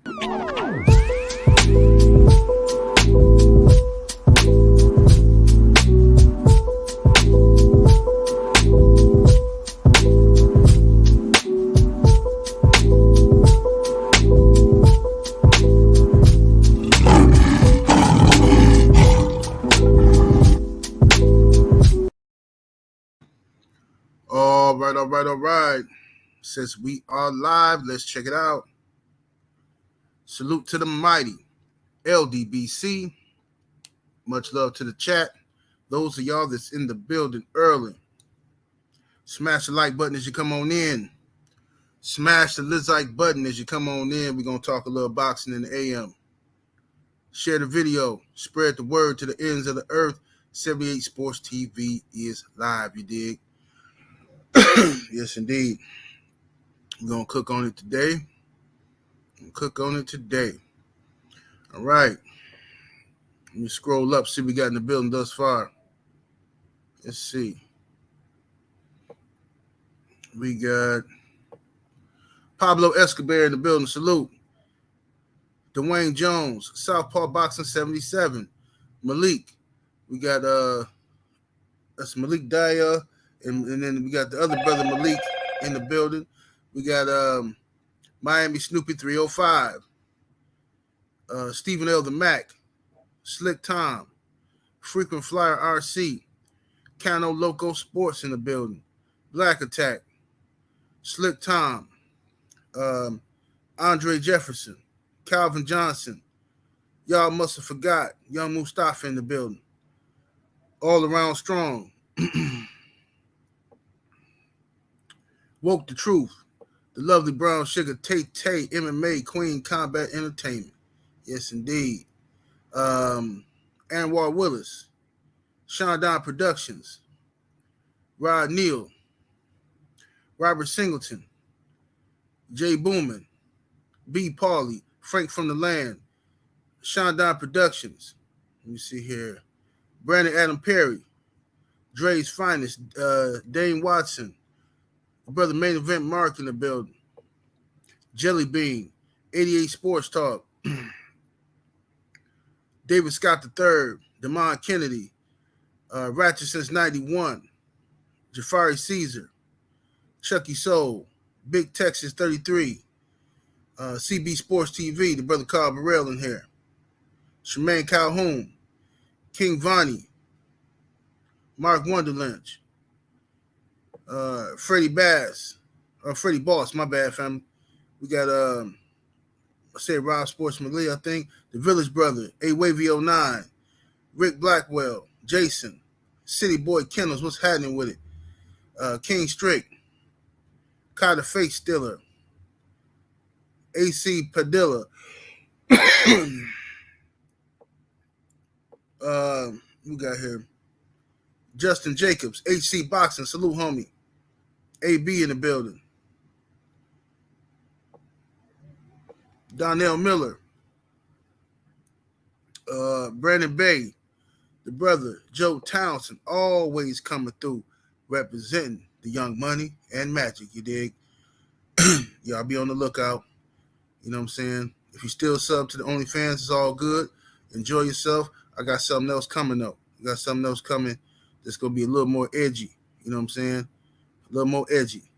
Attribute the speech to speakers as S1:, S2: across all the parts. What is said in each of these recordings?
S1: All right. Since we are live, let's check it out. Salute to the mighty LDBC. Much love to the chat. Those of y'all that's in the building early, smash the like button as you come on in. Smash the like button as you come on in. We're going to talk a little boxing in the AM. Share the video. Spread the word to the ends of the earth. 78 Sports TV is live, you dig? Yes, indeed. We're going to cook on it today. All right. Let me scroll up, see what we got in the building thus far. Let's see. We got Pablo Escobar in the building. Salute. Dwayne Jones, Southpaw Boxing 77. Malik. We got that's Malik Daya. And then we got the other brother Malik in the building. We got Miami Snoopy 305. Stephen L. the Mac. Slick Tom. Frequent Flyer RC. Cano Loco Sports in the building. Black Attack. Slick Tom. Andre Jefferson. Calvin Johnson. Y'all must have forgot. Young Mustafa in the building. All Around Strong. Woke the Truth. The Lovely Brown Sugar. Tay MMA Queen Combat Entertainment. Yes, indeed. Anwar Willis. Shondon Productions. Rod Neal. Robert Singleton. Jay Booman. B. Pauly. Frank from the Land. Shondon Productions. Let me see here. Brandon Adam Perry. Dre's Finest. Dane Watson. Brother Main Event Mark in the building. Jelly Bean. 88 Sports Talk. David Scott III. Damon Kennedy. Ratchet since 91. Jafari Caesar. Chucky Soul. Big Texas 33. CB Sports TV. The brother Carl Burrell in here. Shemaine Calhoun. King Vonnie. Mark Wonderlynch. Freddie Bass. Freddie Boss, my bad, family. We got I said Rob Sportsman Lee, I think. The Village Brother, A-Wavy09, Rick Blackwell, Jason, City Boy Kennels, what's happening with it? King Strick, Kai the Face Stiller, AC Padilla. We got here Justin Jacobs, HC Boxing, salute homie. AB in the building. Donnell Miller. Brandon Bay, the brother, Joe Townsend, always coming through, representing the Young Money and Magic, you dig? Y'all be on the lookout. You know what I'm saying? If you still sub to the OnlyFans, it's all good. Enjoy yourself. I got something else coming up. I got something else coming that's going to be a little more edgy. You know what I'm saying? A little more edgy.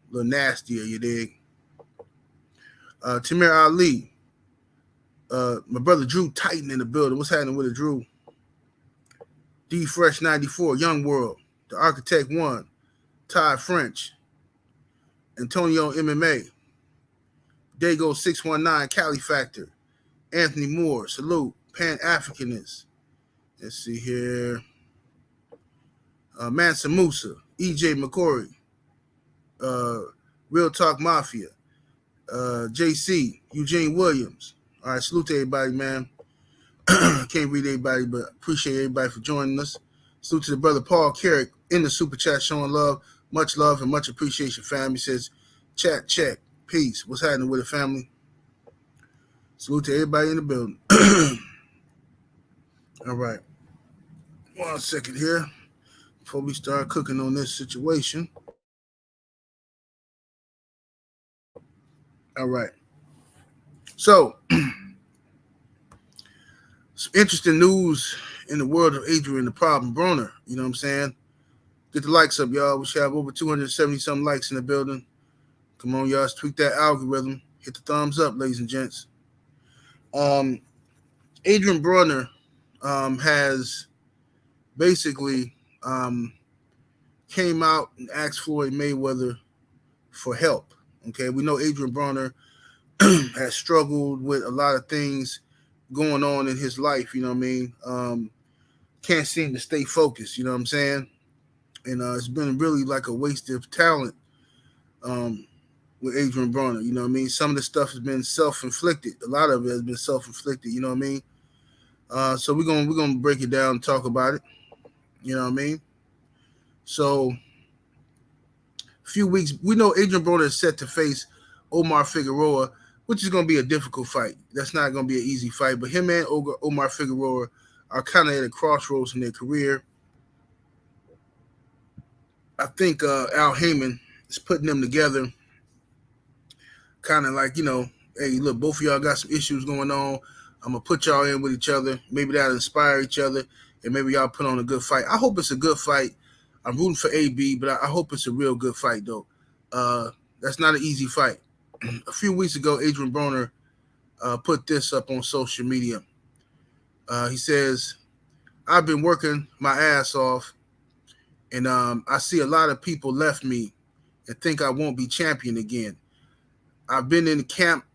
S1: A little nastier, you dig? Tamir Ali. My brother Drew Titan in the building. What's happening with it, Drew? D Fresh 94, Young World, The Architect 1, Ty French, Antonio MMA, Dago 619, Cali Factor, Anthony Moore, salute, Pan-Africanist. Let's see here. Mansa Musa, EJ McCory, Real Talk Mafia, JC, Eugene Williams. All right, salute to everybody, man. Can't read everybody, but appreciate everybody for joining us. Salute to the brother Paul Carrick in the super chat, showing love, and much appreciation, family. Says, chat check, peace. What's happening with the family? Salute to everybody in the building. All right, 1 second here before we start cooking on this situation. All right. So, some interesting news in the world of Adrien the Problem Broner. You know what I'm saying? Get the likes up, y'all. We should have over 270 something likes in the building. Come on, y'all. Let's tweak that algorithm. Hit the thumbs up, ladies and gents. Adrien Broner has basically came out and asked Floyd Mayweather for help. Okay, we know Adrien Broner has struggled with a lot of things going on in his life. You know what I mean? Can't seem to stay focused. You know what I'm saying? And it's been really like a waste of talent with Adrien Broner. You know what I mean? Some of the stuff has been self-inflicted. A lot of it has been self-inflicted. You know what I mean? So we're gonna break it down and talk about it. You know what I mean? So a few weeks, we know Adrien Broner is set to face Omar Figueroa, which is gonna be a difficult fight. That's not gonna be an easy fight. But him and Omar Figueroa are kind of at a crossroads in their career. I think Al Heyman is putting them together, kind of like, hey, look, both of y'all got some issues going on. I'm gonna put y'all in with each other. Maybe that'll inspire each other, and maybe y'all put on a good fight. I hope it's a good fight. I'm rooting for AB, but I hope it's a real good fight, though. That's not an easy fight. A few weeks ago, Adrien Broner put this up on social media. He says, I've been working my ass off, and I see a lot of people left me and think I won't be champion again. I've been in the camp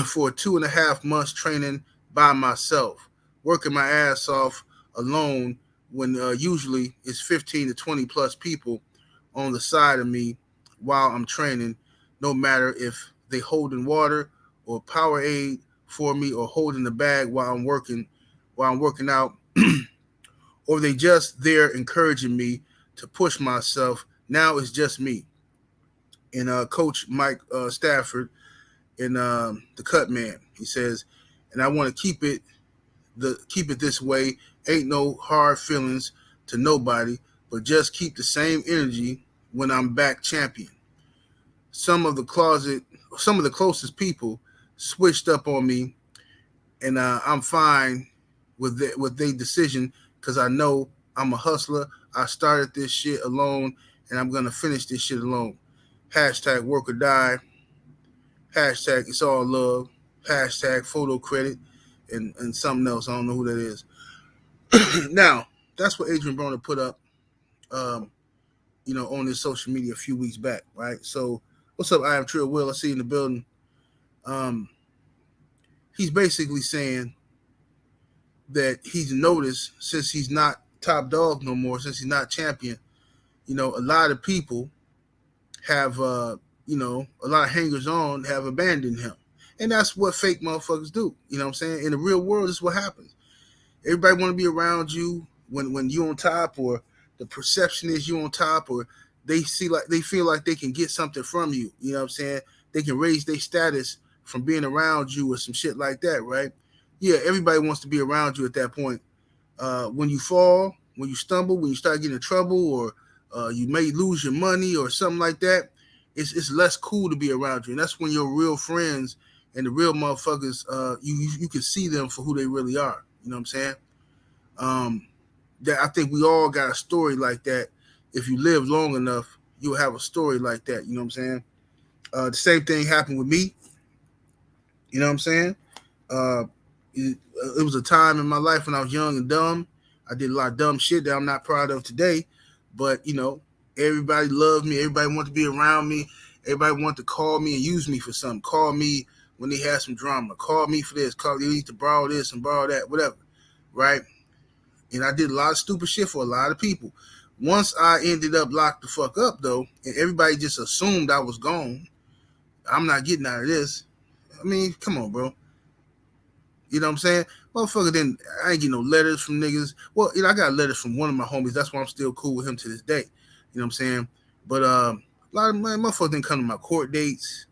S1: for 2.5 months training by myself, working my ass off alone when usually it's 15 to 20 plus people on the side of me while I'm training, no matter if they holding water or Powerade for me or holding the bag while I'm working out, or they just there encouraging me to push myself. Now it's just me. And Coach Mike Stafford and the Cut Man, he says, and I want to keep it this way. Ain't no hard feelings to nobody, but just keep the same energy when I'm back champion. Some of the closest people switched up on me, and I'm fine with their decision because I know I'm a hustler. I started this shit alone, and I'm gonna finish this shit alone. Hashtag work or die. Hashtag it's all love. Hashtag photo credit, and something else. I don't know who that is. Now, that's what Adrien Broner put up, on his social media a few weeks back, right? So, what's up, I am Trill Will? I see you in the building. He's basically saying that he's noticed since he's not top dog no more, since he's not champion, a lot of people have, a lot of hangers on have abandoned him. And that's what fake motherfuckers do. You know what I'm saying? In the real world, this is what happens. Everybody want to be around you when you're on top, or the perception is you on top, or they feel like they can get something from you. You know what I'm saying? They can raise their status from being around you or some shit like that, right? Yeah, everybody wants to be around you at that point. When you fall, when you stumble, when you start getting in trouble, or you may lose your money or something like that, it's less cool to be around you. And that's when your real friends and the real motherfuckers, you can see them for who they really are. You know what I'm saying? That I think we all got a story like that. If you live long enough, you'll have a story like that. You know what I'm saying? The same thing happened with me. You know what I'm saying? It was a time in my life when I was young and dumb. I did a lot of dumb shit that I'm not proud of today. But, everybody loved me. Everybody wanted to be around me. Everybody wanted to call me and use me for something. Call me when they had some drama. Call me for this. Call, you need to borrow this and borrow that, whatever. Right? And I did a lot of stupid shit for a lot of people. Once I ended up locked the fuck up, though, and everybody just assumed I was gone, I'm not getting out of this. I mean, come on, bro. You know what I'm saying? Motherfucker, I ain't getting no letters from niggas. Well, I got letters from one of my homies. That's why I'm still cool with him to this day. You know what I'm saying? But a lot of motherfuckers didn't come to my court dates.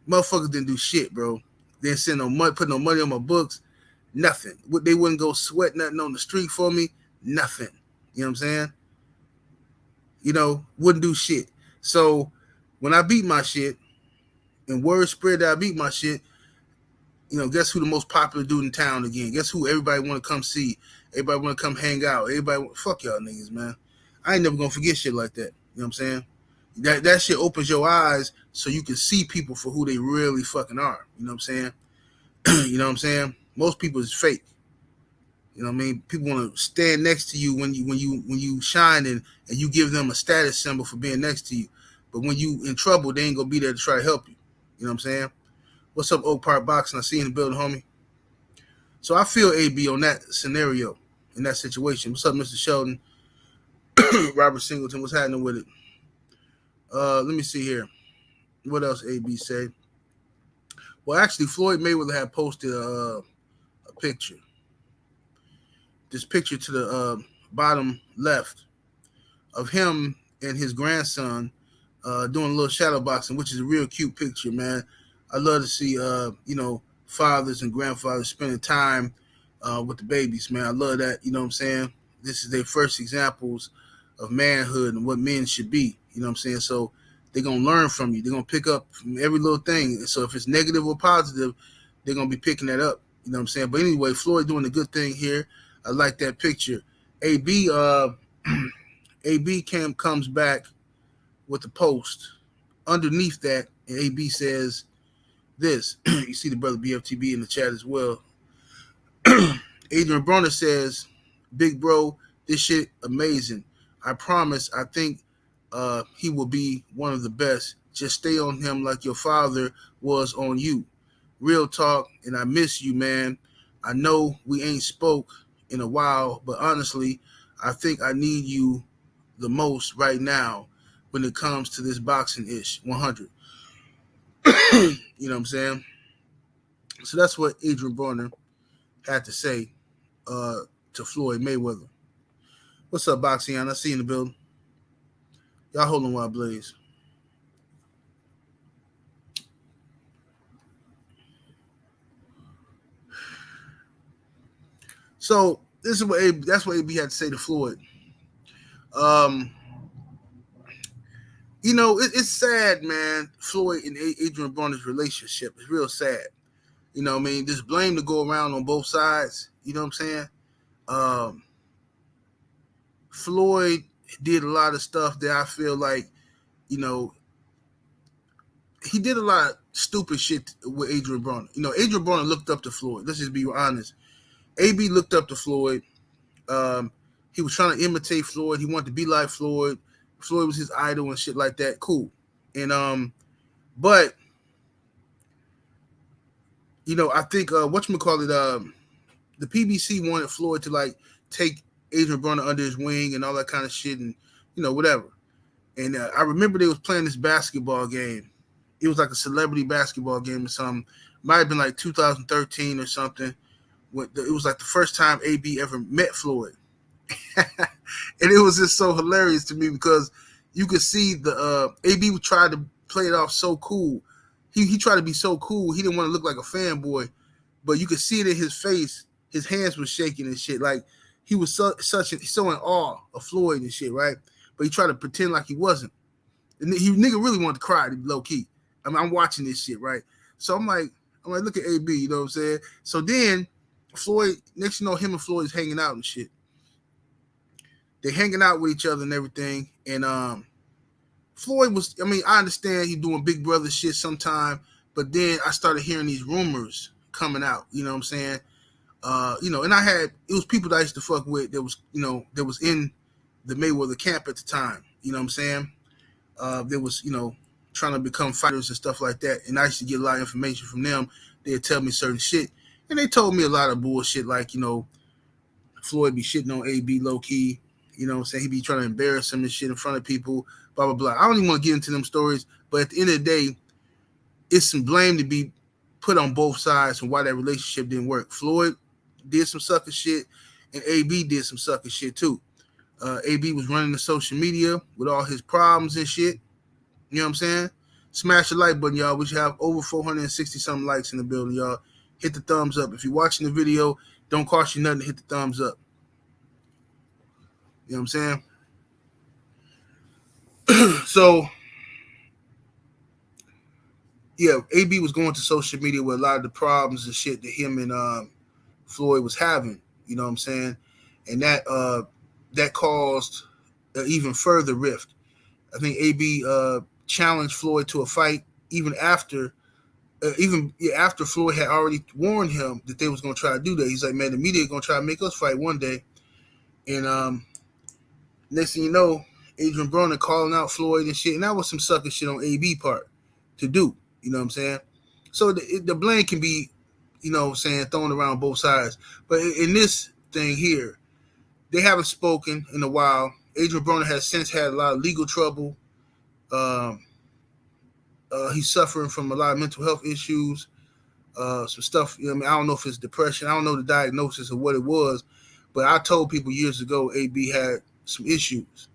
S1: Motherfuckers didn't do shit, bro. They didn't send no money, put no money on my books. Nothing. They wouldn't go sweat nothing on the street for me. Nothing. You know what I'm saying? Wouldn't do shit. So when I beat my shit, and word spread that I beat my shit, guess who the most popular dude in town again? Guess who everybody want to come see? Everybody want to come hang out. Fuck y'all niggas, man. I ain't never gonna forget shit like that. You know what I'm saying? That shit opens your eyes so you can see people for who they really fucking are. You know what I'm saying? You know what I'm saying? Most people is fake. You know what I mean? People want to stand next to you when you shine and you give them a status symbol for being next to you. But when you in trouble, they ain't gonna be there to try to help you. You know what I'm saying? What's up, Oak Park Boxing? I see you in the building, homie. So I feel AB on that scenario, in that situation. What's up, Mr. Sheldon? Robert Singleton, what's happening with it? Let me see here. What else AB said? Well, actually, Floyd Mayweather had posted a picture. This picture to the bottom left of him and his grandson doing a little shadow boxing, which is a real cute picture, man. I love to see, fathers and grandfathers spending time with the babies, man. I love that. You know what I'm saying? This is their first examples of manhood and what men should be. You know what I'm saying? So they're going to learn from you. They're going to pick up from every little thing. So if it's negative or positive, they're going to be picking that up. You know what I'm saying? But anyway, Floyd doing a good thing here. I like that picture. AB comes back with the post. Underneath that, and AB says this. You see the brother BFTB in the chat as well. Adrien Broner says, "Big bro, this shit amazing. I promise. I think he will be one of the best. Just stay on him like your father was on you. Real talk, and I miss you, man. I know we ain't spoke in a while, but honestly, I think I need you the most right now when it comes to this boxing ish 100." You know what I'm saying? So that's what Adrien Broner had to say to Floyd Mayweather. What's up, Boxian? I see you in the building. Y'all hold on while I blaze. So this is that's what AB had to say to Floyd. It's sad, man. Floyd and Adrien Broner's relationship is real sad. You know what I mean? There's blame to go around on both sides. You know what I'm saying? Floyd did a lot of stuff that I feel like, he did a lot of stupid shit with Adrien Broner. Adrien Broner looked up to Floyd. Let's just be honest. AB looked up to Floyd. He was trying to imitate Floyd. He wanted to be like Floyd. Floyd was his idol and shit like that. Cool. And but I think whatchamacallit, the PBC wanted Floyd to like take Adrien Broner under his wing and all that kind of shit and whatever. And I remember they was playing this basketball game. It was like a celebrity basketball game or something. Might have been like 2013 or something. It was like the first time AB ever met Floyd. And it was just so hilarious to me because you could see the AB tried to play it off so cool. He tried to be so cool. He didn't want to look like a fanboy, but you could see it in his face. His hands were shaking and shit. Like he was so in awe of Floyd and shit, right? But he tried to pretend like he wasn't. And nigga really wanted to cry, low key. I mean, I'm watching this shit, right? So I'm like, look at AB, you know what I'm saying? So then Floyd, next you know, him and Floyd is hanging out and shit. They hanging out with each other and everything. And Floyd was, I understand he doing big brother shit sometime, but then I started hearing these rumors coming out, you know what I'm saying? And it was people that I used to fuck with that was, that was in the Mayweather camp at the time, you know what I'm saying? There was, trying to become fighters and stuff like that. And I used to get a lot of information from them. They'd tell me certain shit. And they told me a lot of bullshit like, Floyd be shitting on AB low key. You know what I'm saying? He be trying to embarrass him and shit in front of people, blah, blah, blah. I don't even want to get into them stories. But at the end of the day, it's some blame to be put on both sides and why that relationship didn't work. Floyd did some sucker shit and AB did some sucker shit too. AB was running the social media with all his problems and shit. You know what I'm saying? Smash the like button, y'all. We should have over 460-something likes in the building, y'all. Hit the thumbs up. If you're watching the video, don't cost you nothing to hit the thumbs up. You know what I'm saying? So, yeah, AB was going to social media with a lot of the problems and shit that him and Floyd was having. You know what I'm saying? And that caused an even further rift. I think AB challenged Floyd to a fight even after Floyd had already warned him that they was gonna try to do that. He's like, man, the media gonna try to make us fight one day. And next thing you know, Adrien Broner calling out Floyd and shit, and that was some sucker shit on AB part to do. You know what I'm saying? So the blame can be, you know what I'm saying, thrown around both sides. But in this thing here, they haven't spoken in a while. Adrien Broner has since had a lot of legal trouble. Um, he's suffering from a lot of mental health issues. Some stuff. You know, I mean, I don't know if it's depression. I don't know the diagnosis of what it was, but I told people years ago AB had some issues.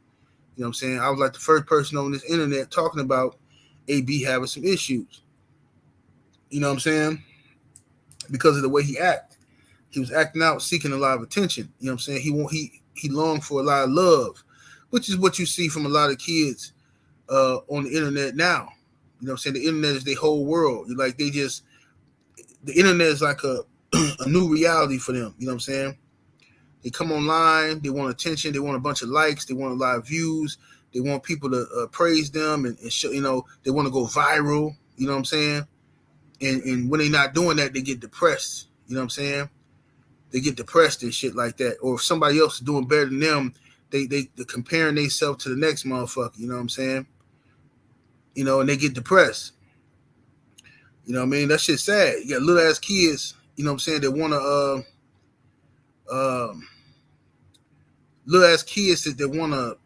S1: You know what I'm saying? I was like the first person on this internet talking about AB having some issues. You know what I'm saying? Because of the way he acted. He was acting out, seeking a lot of attention. You know what I'm saying? He longed for a lot of love, which is what you see from a lot of kids on the internet now. You know what I'm saying? The internet is their whole world. Like the internet is like a new reality for them. You know what I'm saying? They come online, they want attention, they want a bunch of likes, they want a lot of views, they want people to praise them and show, you know, they want to go viral. You know what I'm saying? And when they're not doing that, they get depressed. You know what I'm saying? They get depressed and shit like that. Or if somebody else is doing better than them, they're comparing themselves to the next motherfucker. You know what I'm saying? You know, and they get depressed. You know what I mean? That shit's sad. You got little ass kids, you know what I'm saying, that want to, little ass kids that want to,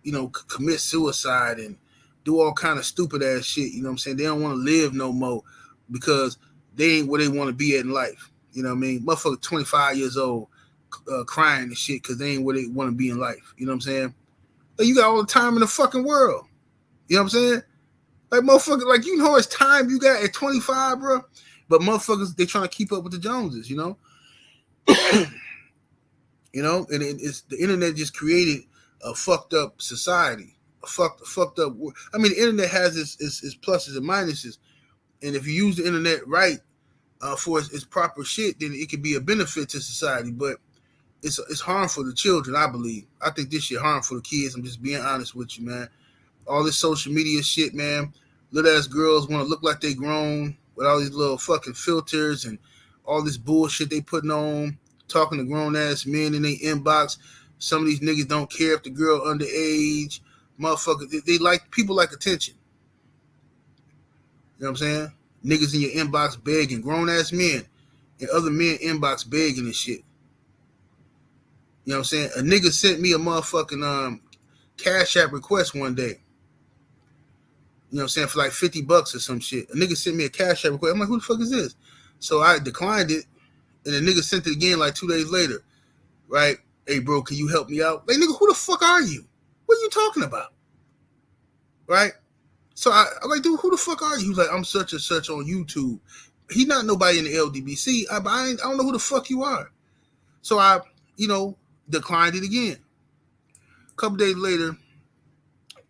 S1: you know, commit suicide and do all kind of stupid ass shit. You know what I'm saying? They don't want to live no more because they ain't where they want to be at in life. You know what I mean? Motherfucker 25 years old crying and shit because they ain't where they want to be in life. You know what I'm saying? Like, you got all the time in the fucking world. You know what I'm saying? Like, motherfucker, like, you know how much time you got at 25, bro? But motherfuckers, they trying to keep up with the Joneses, you know? You know? And it's the internet just created a fucked up society. A fucked up world. I mean, the internet has its pluses and minuses. And if you use the internet right for its proper shit, then it can be a benefit to society. But it's harmful to children, I believe. I think this shit harmful to kids. I'm just being honest with you, man. All this social media shit, man. Little ass girls want to look like they grown with all these little fucking filters and all this bullshit they putting on, talking to grown ass men in their inbox. Some of these niggas don't care if the girl underage. Motherfucker, they like, people like attention. You know what I'm saying? Niggas in your inbox begging, grown ass men and other men inbox begging and shit. You know what I'm saying? A nigga sent me a motherfucking Cash App request one day. You know what I'm saying? For like $50 or some shit. A nigga sent me a Cash App request. I'm like, who the fuck is this? So I declined it, and the nigga sent it again like 2 days later. Right? Hey, bro, can you help me out? Like, nigga, who the fuck are you? What are you talking about? Right? So I'm like, dude, who the fuck are you? He was like, I'm such and such on YouTube. He not nobody in the LDBC. I don't know who the fuck you are. So I, you know, declined it again. A couple days later,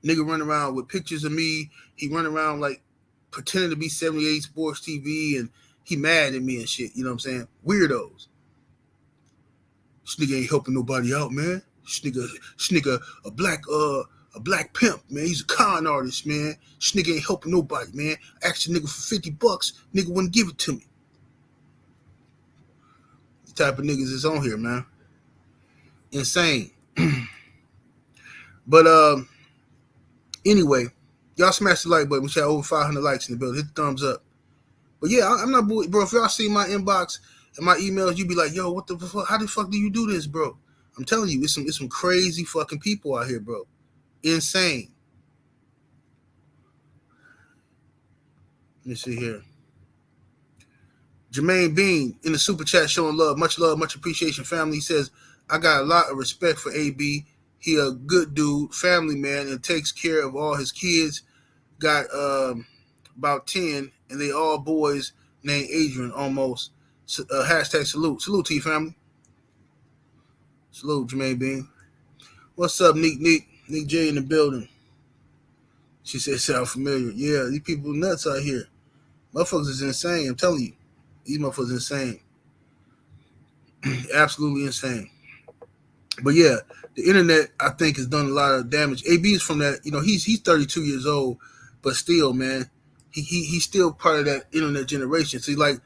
S1: nigga run around with pictures of me. He run around like pretending to be 78 Sports TV, and he mad at me and shit. You know what I'm saying? Weirdos. This nigga ain't helping nobody out, man. This nigga a black pimp, man. He's a con artist, man. This nigga ain't helping nobody, man. I asked a nigga for $50, nigga wouldn't give it to me. The type of niggas is on here, man. Insane. But anyway, y'all smash the like button. We got over 500 likes in the building. Hit the thumbs up. But yeah, I'm not bro. If y'all see my inbox and my emails, you be like, yo, what the fuck? How the fuck do you do this, bro? I'm telling you, it's some crazy fucking people out here, bro. Insane. Let me see here. Jermaine Bean in the super chat showing love, much appreciation, family. He says, I got a lot of respect for AB. He a good dude, family man, and takes care of all his kids. Got about 10, and they all boys named Adrien almost. Hashtag salute. Salute to you, family. Salute, Jermaine Bean. What's up, Neek J in the building. She said, sound familiar. Yeah, these people nuts out here. Motherfuckers is insane. I'm telling you, these motherfuckers insane. Absolutely insane. But yeah, the internet I think has done a lot of damage. AB is from that. He's 32 years old, but still, man, he's still part of that internet generation. See, like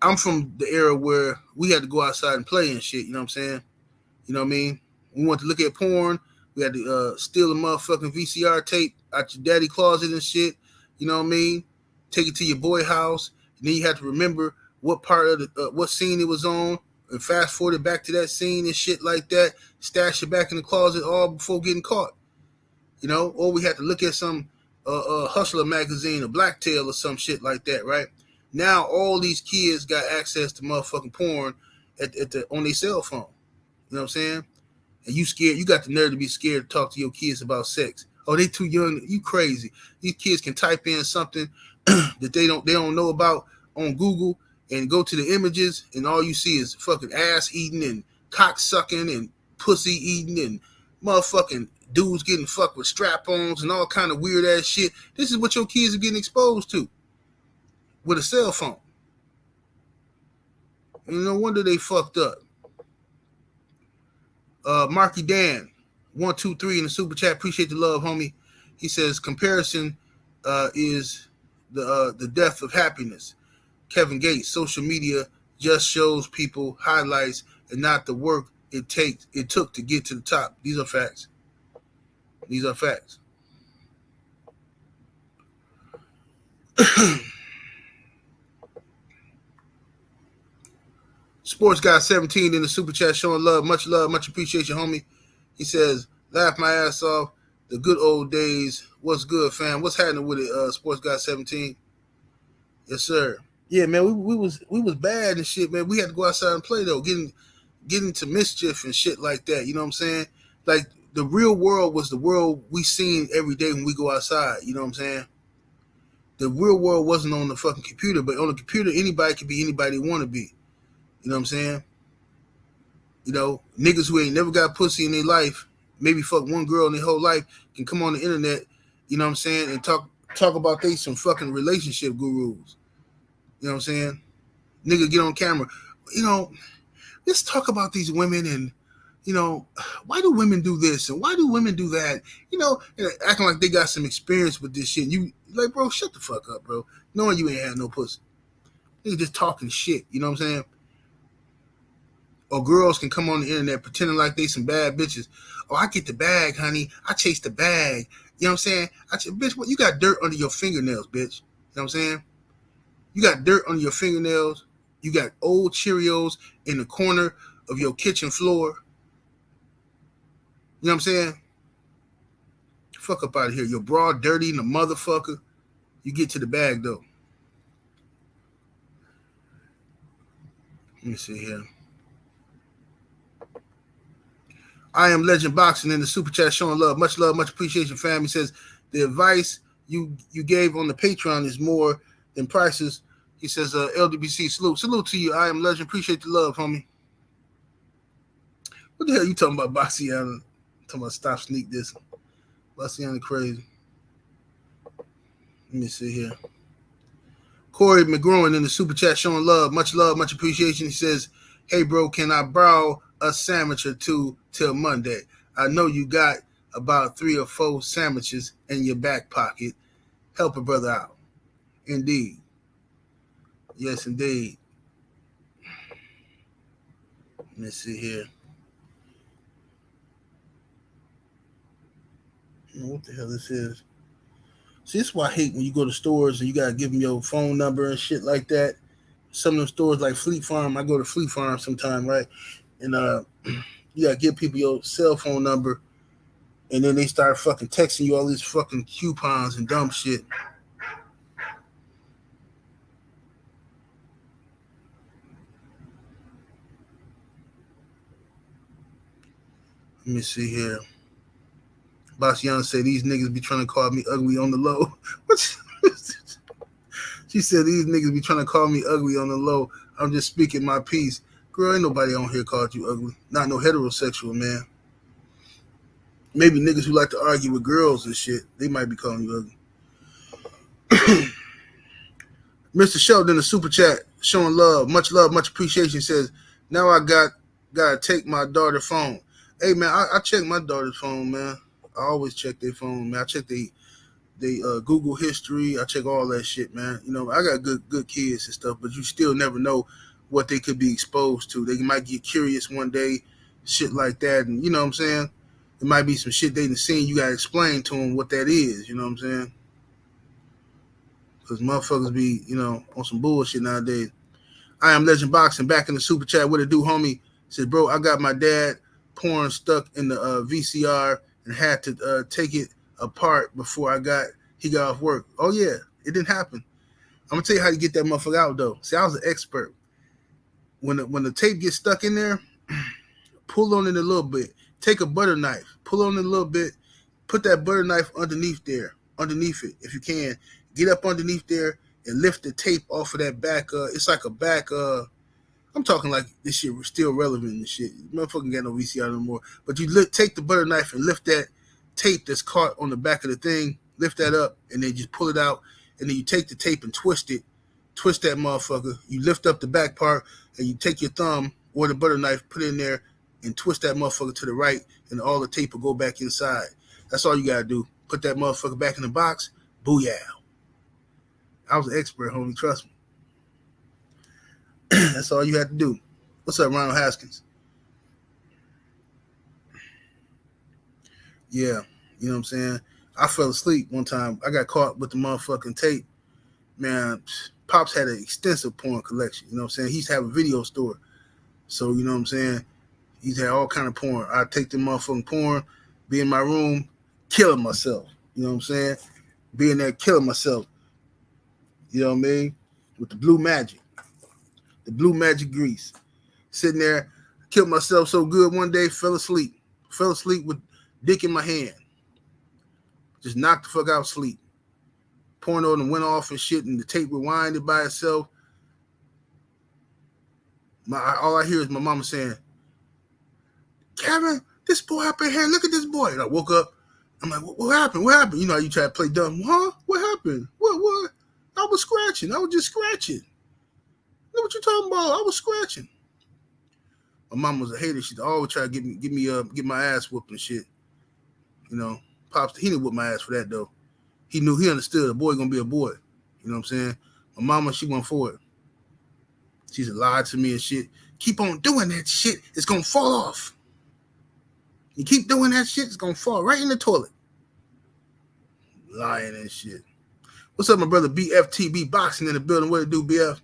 S1: I'm from the era where we had to go outside and play and shit. You know what I'm saying? You know what I mean? We want to look at porn. We had to steal a motherfucking VCR tape out your daddy closet and shit. You know what I mean? Take it to your boy house, and then you have to remember what part of what scene it was on, and fast forward it back to that scene and shit like that. Stash it back in the closet all before getting caught. Or we had to look at some Hustler magazine or Blacktail or some shit like that, right? Now all these kids got access to motherfucking porn on their cell phone. You know what I'm saying? And you scared, you got the nerve to be scared to talk to your kids about sex. Oh, they too young. You crazy. These kids can type in something that they don't know about on Google and go to the images, and all you see is fucking ass eating and cock sucking and pussy eating and motherfucking dudes getting fucked with strap-ons and all kind of weird ass shit. This is what your kids are getting exposed to with a cell phone. And no wonder they fucked up. Marky Dan, 123 in the super chat. Appreciate the love, homie. He says comparison is the death of happiness. Kevin Gates, social media just shows people highlights and not the work it took to get to the top. These are facts. These are facts. Sports Guy 17 in the super chat showing love, much appreciation, homie. He says, laugh my ass off. The good old days. What's good, fam? What's happening with it, Sports Guy 17? Yes, sir. Yeah, man, we was bad and shit, man. We had to go outside and play though, getting into mischief and shit like that. You know what I'm saying? Like the real world was the world we seen every day when we go outside. You know what I'm saying? The real world wasn't on the fucking computer, but on the computer, anybody can be anybody they want to be. You know what I'm saying? Niggas who ain't never got pussy in their life, maybe fuck one girl in their whole life, can come on the internet, you know what I'm saying, and talk about they some fucking relationship gurus. You know what I'm saying? Nigga get on camera. Let's talk about these women and, why do women do this and why do women do that? And acting like they got some experience with this shit. You like, bro, shut the fuck up, bro. Knowing you ain't had no pussy. Nigga just talking shit. You know what I'm saying? Or girls can come on the internet pretending like they some bad bitches. Oh, I get the bag, honey. I chase the bag. You know what I'm saying? Bitch, what? You got dirt under your fingernails, bitch. You know what I'm saying? You got dirt under your fingernails. You got old Cheerios in the corner of your kitchen floor. You know what I'm saying? Fuck up out of here. Your bra dirty and a motherfucker. You get to the bag, though. Let me see here. I am Legend Boxing in the super chat showing love, much appreciation, fam. He says the advice you gave on the Patreon is more than prices. He says LDBC salute to you. I am Legend. Appreciate the love, homie. What the hell you talking about, Bassiana? Talking about stop sneak this. Bassiana crazy. Let me see here. Corey McGroin in the super chat showing love, much appreciation. He says, hey bro, can I borrow a sandwich or two till Monday? I know you got about 3 or 4 sandwiches in your back pocket. Help a brother out. Indeed. Yes, indeed. Let me see here. What the hell this is? See, this is why I hate when you go to stores and you got to give them your phone number and shit like that. Some of them stores like Fleet Farm, I go to Fleet Farm sometime, right? And you got to give people your cell phone number, and then they start fucking texting you all these fucking coupons and dumb shit. Let me see here. Bassiana said these niggas be trying to call me ugly on the low. She said these niggas be trying to call me ugly on the low. I'm just speaking my piece. Girl, ain't nobody on here called you ugly. Not no heterosexual, man. Maybe niggas who like to argue with girls and shit, they might be calling you ugly. Mr. Sheldon, the super chat, showing love, much appreciation. Says, now I gotta take my daughter's phone. Hey man, I check my daughter's phone, man. I always check their phone, man. I check they Google history. I check all that shit, man. You know, I got good kids and stuff, but you still never know what they could be exposed to. They might get curious one day, shit like that, and you know what I'm saying. It might be some shit they done seen. You gotta explain to them what that is. You know what I'm saying? Because motherfuckers be, you know, on some bullshit nowadays. I am Legend Boxing back in the super chat. What it do, homie? Said, bro, I got my dad porn stuck in the VCR and had to take it apart before he got off work. Oh yeah, it didn't happen. I'm gonna tell you how to get that motherfucker out though. See, I was an expert. When the tape gets stuck in there, pull on it a little bit. Take a butter knife, pull on it a little bit. Put that butter knife underneath it if you can. Get up underneath there and lift the tape off of that back. It's like a back. I'm talking like this shit was still relevant and shit. Motherfucking got no VCR no more. But you take the butter knife and lift that tape that's caught on the back of the thing. Lift that up and then just pull it out. And then you take the tape and twist it. Twist that motherfucker. You lift up the back part and you take your thumb or the butter knife, put it in there and twist that motherfucker to the right and all the tape will go back inside. That's all you gotta do. Put that motherfucker back in the box. Booyah. I was an expert, homie. Trust me. That's all you had to do. What's up, Ronald Haskins? Yeah, you know what I'm saying? I fell asleep one time. I got caught with the motherfucking tape. Man, Pops had an extensive porn collection. You know what I'm saying? He's have a video store. So, you know what I'm saying? He's had all kind of porn. I take the motherfucking porn, be in my room, killing myself. You know what I'm saying? Being there, killing myself. You know what I mean? With the blue magic. The blue magic grease. Sitting there, killed myself so good one day, fell asleep. Fell asleep with dick in my hand. Just knocked the fuck out sleep. Porno and went off and shit, and the tape rewinded by itself. All I hear is my mama saying, Kevin, this boy up in here, look at this boy. And I woke up. I'm like, what happened? What happened? You know, you try to play dumb. Huh? What happened? What? I was scratching. I was just scratching. Look what you talking about. I was scratching. My mom was a hater. She'd always try to get my ass whooped and shit. You know, Pops, he didn't whoop my ass for that though. He understood a boy gonna be a boy. You know what I'm saying? My mama, she went for it. She's lied to me and shit. Keep on doing that shit. It's gonna fall off. You keep doing that shit, it's gonna fall right in the toilet. Lying and shit. What's up, my brother BFTB Boxing in the building? What it do, BF?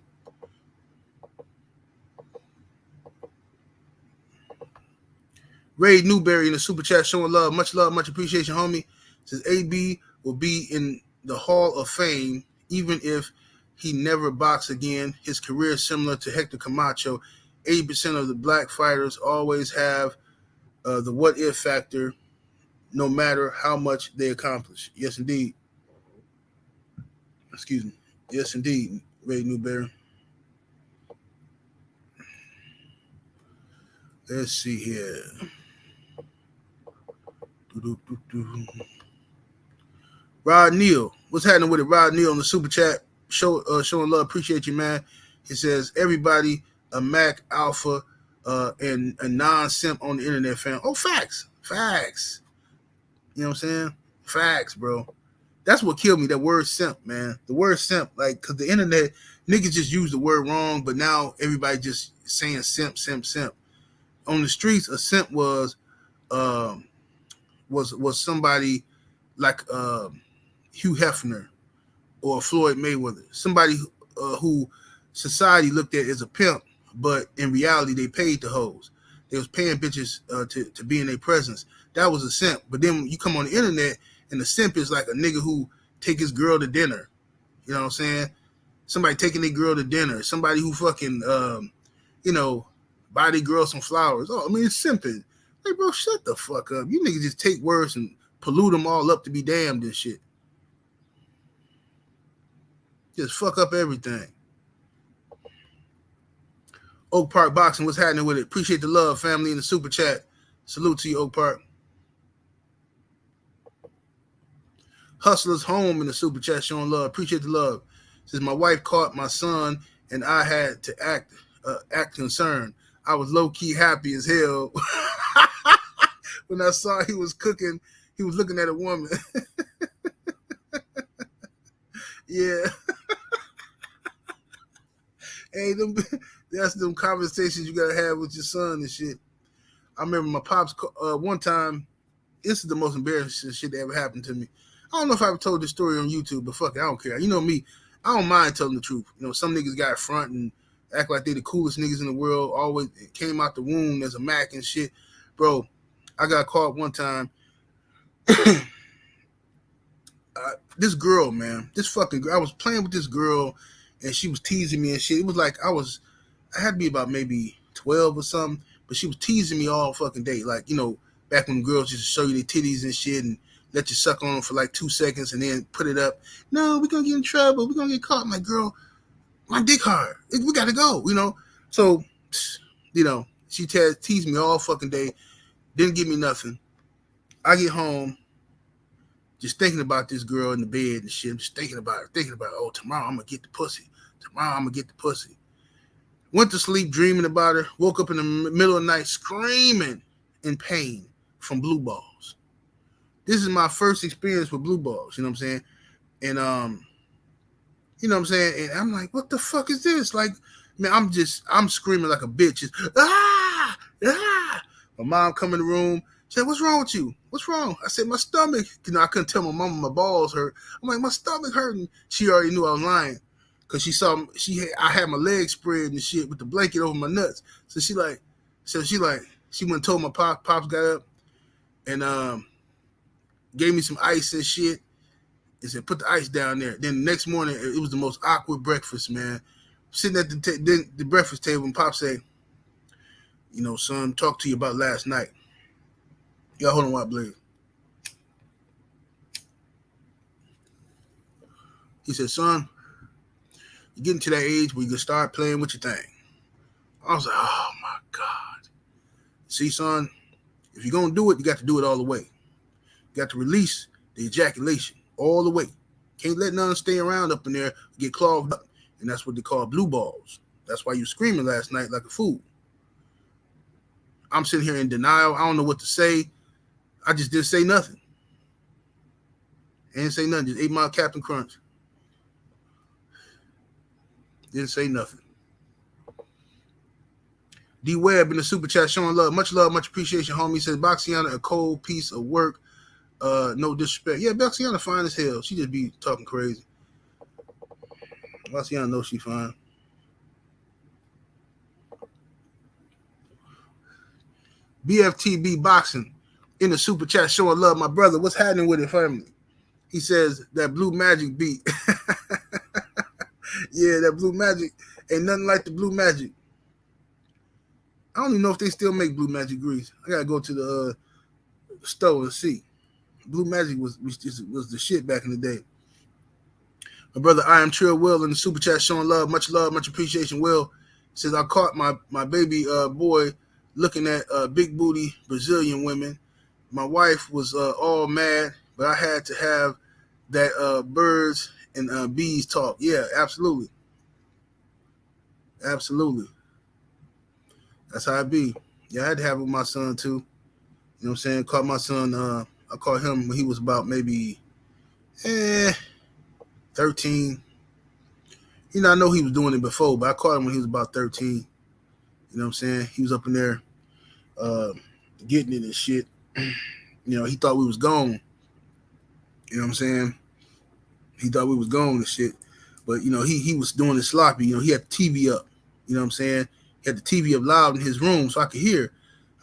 S1: Ray Newberry in the super chat showing love, much appreciation, homie. Says AB will be in the Hall of Fame even if he never boxed again. His career is similar to Hector Camacho. 80% of the black fighters always have the what if factor, no matter how much they accomplish. Yes, indeed. Excuse me. Yes, indeed, Ray Newberry. Let's see here. Rod Neal, what's happening with it? Rod Neal on the super chat, showing love. Appreciate you, man. He says everybody a Mac Alpha and a non-simp on the internet, fam. Oh, facts. You know what I'm saying? Facts, bro. That's what killed me. That word simp, man. The word simp, like, cause the internet niggas just use the word wrong, but now everybody just saying simp. On the streets, a simp was somebody like Hugh Hefner or Floyd Mayweather, somebody who society looked at as a pimp, but in reality they paid the hoes. They was paying bitches to be in their presence. That was a simp. But then you come on the internet and the simp is like a nigga who take his girl to dinner. You know what I'm saying? Somebody taking their girl to dinner. Somebody who fucking buy their girl some flowers. Oh, I mean, it's simping. Like, bro, shut the fuck up. You niggas just take words and pollute them all up to be damned and shit. Just fuck up everything. Oak Park Boxing, what's happening with it? Appreciate the love, family, in the super chat. Salute to you, Oak Park. Hustlers Home in the super chat, showing love. Appreciate the love. Says my wife caught my son and I had to act concerned. I was low key happy as hell when I saw he was cooking. He was looking at a woman. Yeah. Hey, that's them conversations you gotta have with your son and shit. I remember my pops one time. This is the most embarrassing shit that ever happened to me. I don't know if I ever told this story on YouTube, but fuck it, I don't care. You know me, I don't mind telling the truth. You know, some niggas got front and act like they the coolest niggas in the world. Always came out the womb as a Mac and shit. Bro, I got caught one time. This girl, man, this fucking girl. I was playing with this girl, and she was teasing me and shit. It was like I had to be about maybe 12 or something, but she was teasing me all fucking day. Like, you know, back when girls used to show you their titties and shit and let you suck on them for like 2 seconds and then put it up. No, we're gonna get in trouble. We're gonna get caught. My girl, my dick hard. We gotta go, you know. So, you know, she teased me all fucking day. Didn't give me nothing. I get home. Just thinking about this girl in the bed and shit. I'm just thinking about her. Oh, tomorrow I'm going to get the pussy. Went to sleep dreaming about her. Woke up in the middle of the night screaming in pain from blue balls. This is my first experience with blue balls. You know what I'm saying? And, you know what I'm saying? And I'm like, what the fuck is this? Like, man, I'm screaming like a bitch. It's, ah! My mom come in the room. She said, what's wrong with you? What's wrong? I said, my stomach. You know, I couldn't tell my mama my balls hurt. I'm like, my stomach hurting. She already knew I was lying because I had my legs spread and shit with the blanket over my nuts. So she went and told my pops. Pops got up and gave me some ice and shit and said, put the ice down there. Then the next morning, it was the most awkward breakfast, man. Sitting at the breakfast table and Pop said, you know, son, talk to you about last night. Y'all hold on while I bleed. He said, son, you're getting to that age where you can start playing with your thing. I was like, oh my God. See, son, if you're going to do it, you got to do it all the way. You got to release the ejaculation all the way. Can't let none stay around up in there, get clogged up. And that's what they call blue balls. That's why you screaming last night like a fool. I'm sitting here in denial. I don't know what to say. I just didn't say nothing. I didn't say nothing. Just ate my Captain Crunch. Didn't say nothing. D Webb in the super chat showing love, much appreciation, homie. He says Boxiana a cold piece of work. No disrespect. Yeah, Boxiana fine as hell. She just be talking crazy. Boxiana knows she fine. BFTB Boxing in the super chat showing love, my brother. What's happening with it, family? He says that Blue Magic beat. Yeah, that Blue Magic ain't nothing like the Blue Magic. I don't even know if they still make Blue Magic grease. I gotta go to the store and see. Blue Magic was the shit back in the day. My brother, I am Trill Will in the super chat showing love, much appreciation. Will says I caught my baby boy looking at big booty Brazilian women. My wife was all mad, but I had to have that birds and bees talk. Yeah, absolutely. That's how it be. Yeah, I had to have it with my son too. You know what I'm saying? Caught my son. I caught him when he was about maybe 13. You know, I know he was doing it before, but I caught him when he was about 13. You know what I'm saying? He was up in there getting it and shit. You know, he thought we was gone. You know what I'm saying? He thought we was gone and shit. But, you know, he was doing it sloppy. You know, he had the TV up. You know what I'm saying? He had the TV up loud in his room so I could hear.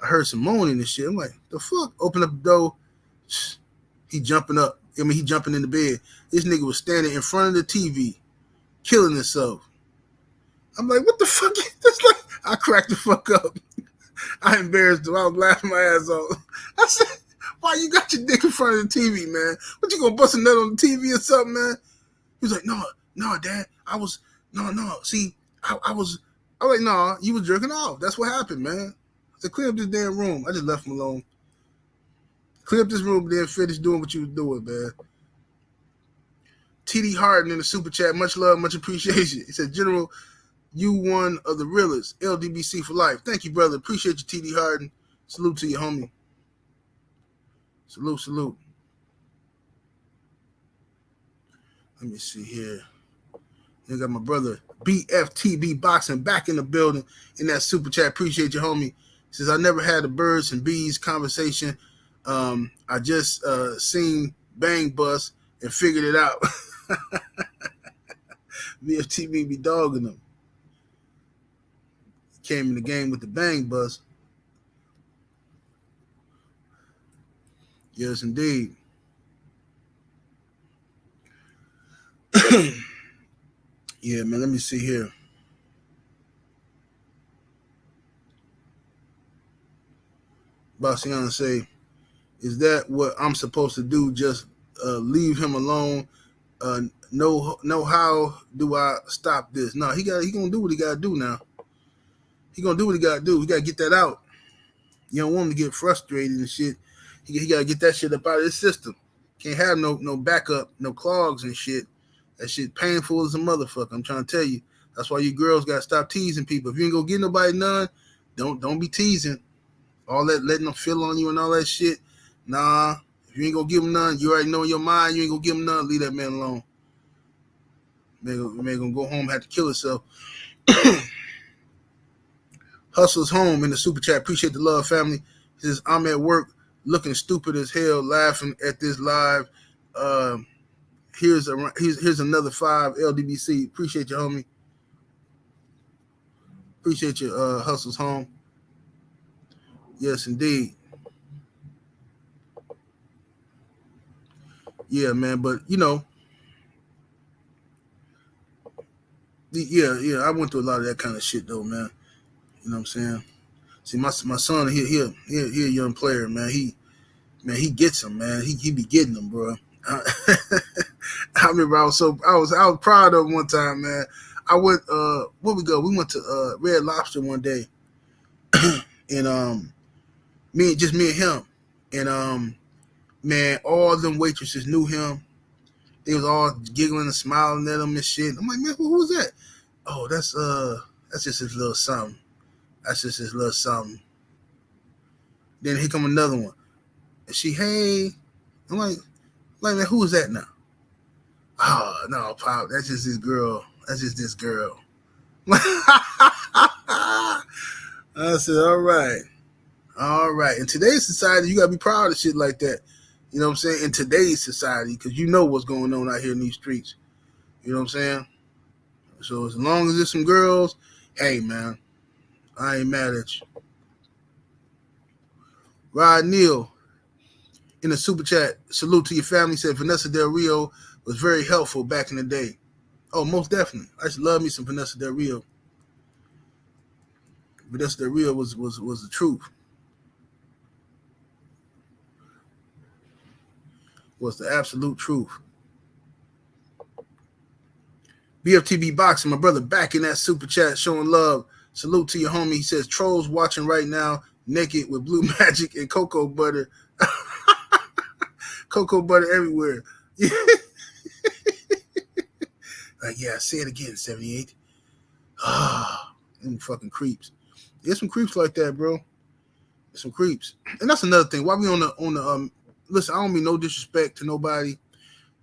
S1: I heard some moaning and shit. I'm like, the fuck? Open up the door. He jumping up. I mean, he jumping in the bed. This nigga was standing in front of the TV, killing himself. I'm like, what the fuck? That's like, I cracked the fuck up. I embarrassed him. I was laughing my ass off. I said, why you got your dick in front of the TV, man? What, you gonna bust a nut on the TV or something, man? He was like, no, Dad. See, I was like, no, you was jerking off. That's what happened, man. I said, clean up this damn room. I just left him alone. Clean up this room and then finish doing what you was doing, man. TD Harden in the super chat. Much love, much appreciation. He said, General, you one of the realest. LDBC for life. Thank you, brother. Appreciate you, TD Harden. Salute to you, homie. Salute, salute. Let me see here. I got my brother BFTB Boxing back in the building in that super chat. Appreciate you, homie. He says, I never had a birds and bees conversation. I just seen Bang Bus and figured it out. BFTB be dogging them. Came in the game with the Bang Bus. Yes, indeed. Yeah, man, let me see here. Bassiana say, is that what I'm supposed to do? Just leave him alone? No, how do I stop this? No, he gonna do what he gotta do now. He gonna do what he gotta do. We gotta get that out. You don't want him to get frustrated and shit. He gotta get that shit up out of his system. Can't have no backup, no clogs and shit. That shit painful as a motherfucker. I'm trying to tell you. That's why you girls gotta stop teasing people. If you ain't gonna get nobody none, don't be teasing. All that letting them feel on you and all that shit. Nah. If you ain't gonna give them none, you already know in your mind you ain't gonna give them none. Leave that man alone. Man gonna go home and have to kill himself. Hustle's home in the super chat. Appreciate the love, family. He says, I'm at work looking stupid as hell, laughing at this live. Here's another 5 LDBC. Appreciate you, homie. Appreciate you, Hustle's home. Yes, indeed. Yeah, man, but you know, yeah, I went through a lot of that kind of shit though, man. You know what I'm saying? See, my son, he a young player, man. He gets them, man. He be getting them, bro. I remember I was proud of him one time, man. I went where we go? We went to Red Lobster one day, and me and him, and man, all them waitresses knew him. They was all giggling and smiling at him and shit. I'm like, man, who's that? Oh, that's just his little something. That's just his little something. Then here come another one. And she, hey, I'm like, man, who is that now? Oh, no, Pop, that's just this girl. That's just this girl. I said, all right. In today's society, you got to be proud of shit like that. You know what I'm saying? In today's society, because you know what's going on out here in these streets. You know what I'm saying? So as long as there's some girls, hey, man, I ain't mad at you. Rod Neal in the super chat, salute to your family, said Vanessa Del Rio was very helpful back in the day. Oh, most definitely. I just love me some Vanessa Del Rio. Vanessa Del Rio was the truth. Was the absolute truth. BFTB Boxing, my brother, back in that super chat, showing love. Salute to your homie. He says, trolls watching right now, naked with blue magic and cocoa butter. Cocoa butter everywhere. Like, yeah, say it again, 78. Them fucking creeps. There's some creeps like that, bro. There's some creeps. And that's another thing. Why we on the listen, I don't mean no disrespect to nobody,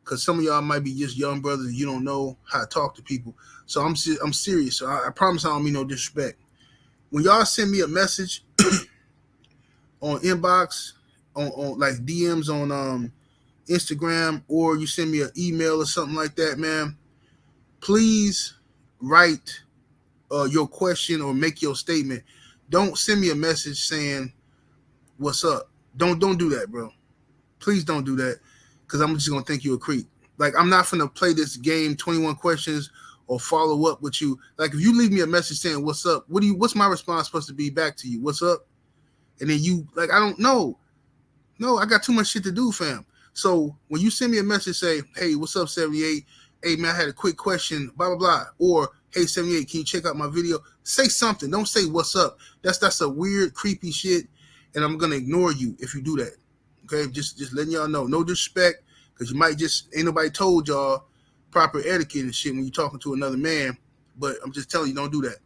S1: because some of y'all might be just young brothers and you don't know how to talk to people. So I'm serious. So I promise I don't mean no disrespect. When y'all send me a message on inbox, on like DMs on Instagram, or you send me an email or something like that, man, please write your question or make your statement. Don't send me a message saying what's up. Don't do that, bro. Please don't do that, because I'm just gonna think you a creep. Like, I'm not gonna play this game 21 questions or follow up with you. Like, if you leave me a message saying what's up, what's my response supposed to be back to you? What's up? And then you, like, I don't know. No, I got too much shit to do, fam. So when you send me a message, say, hey, what's up, 78? Hey, man, I had a quick question, blah, blah, blah. Or, hey, 78, can you check out my video? Say something. Don't say what's up. That's a weird, creepy shit, and I'm going to ignore you if you do that. Okay? Just letting y'all know. No disrespect, because you might just, ain't nobody told y'all proper etiquette and shit when you're talking to another man. But I'm just telling you, don't do that.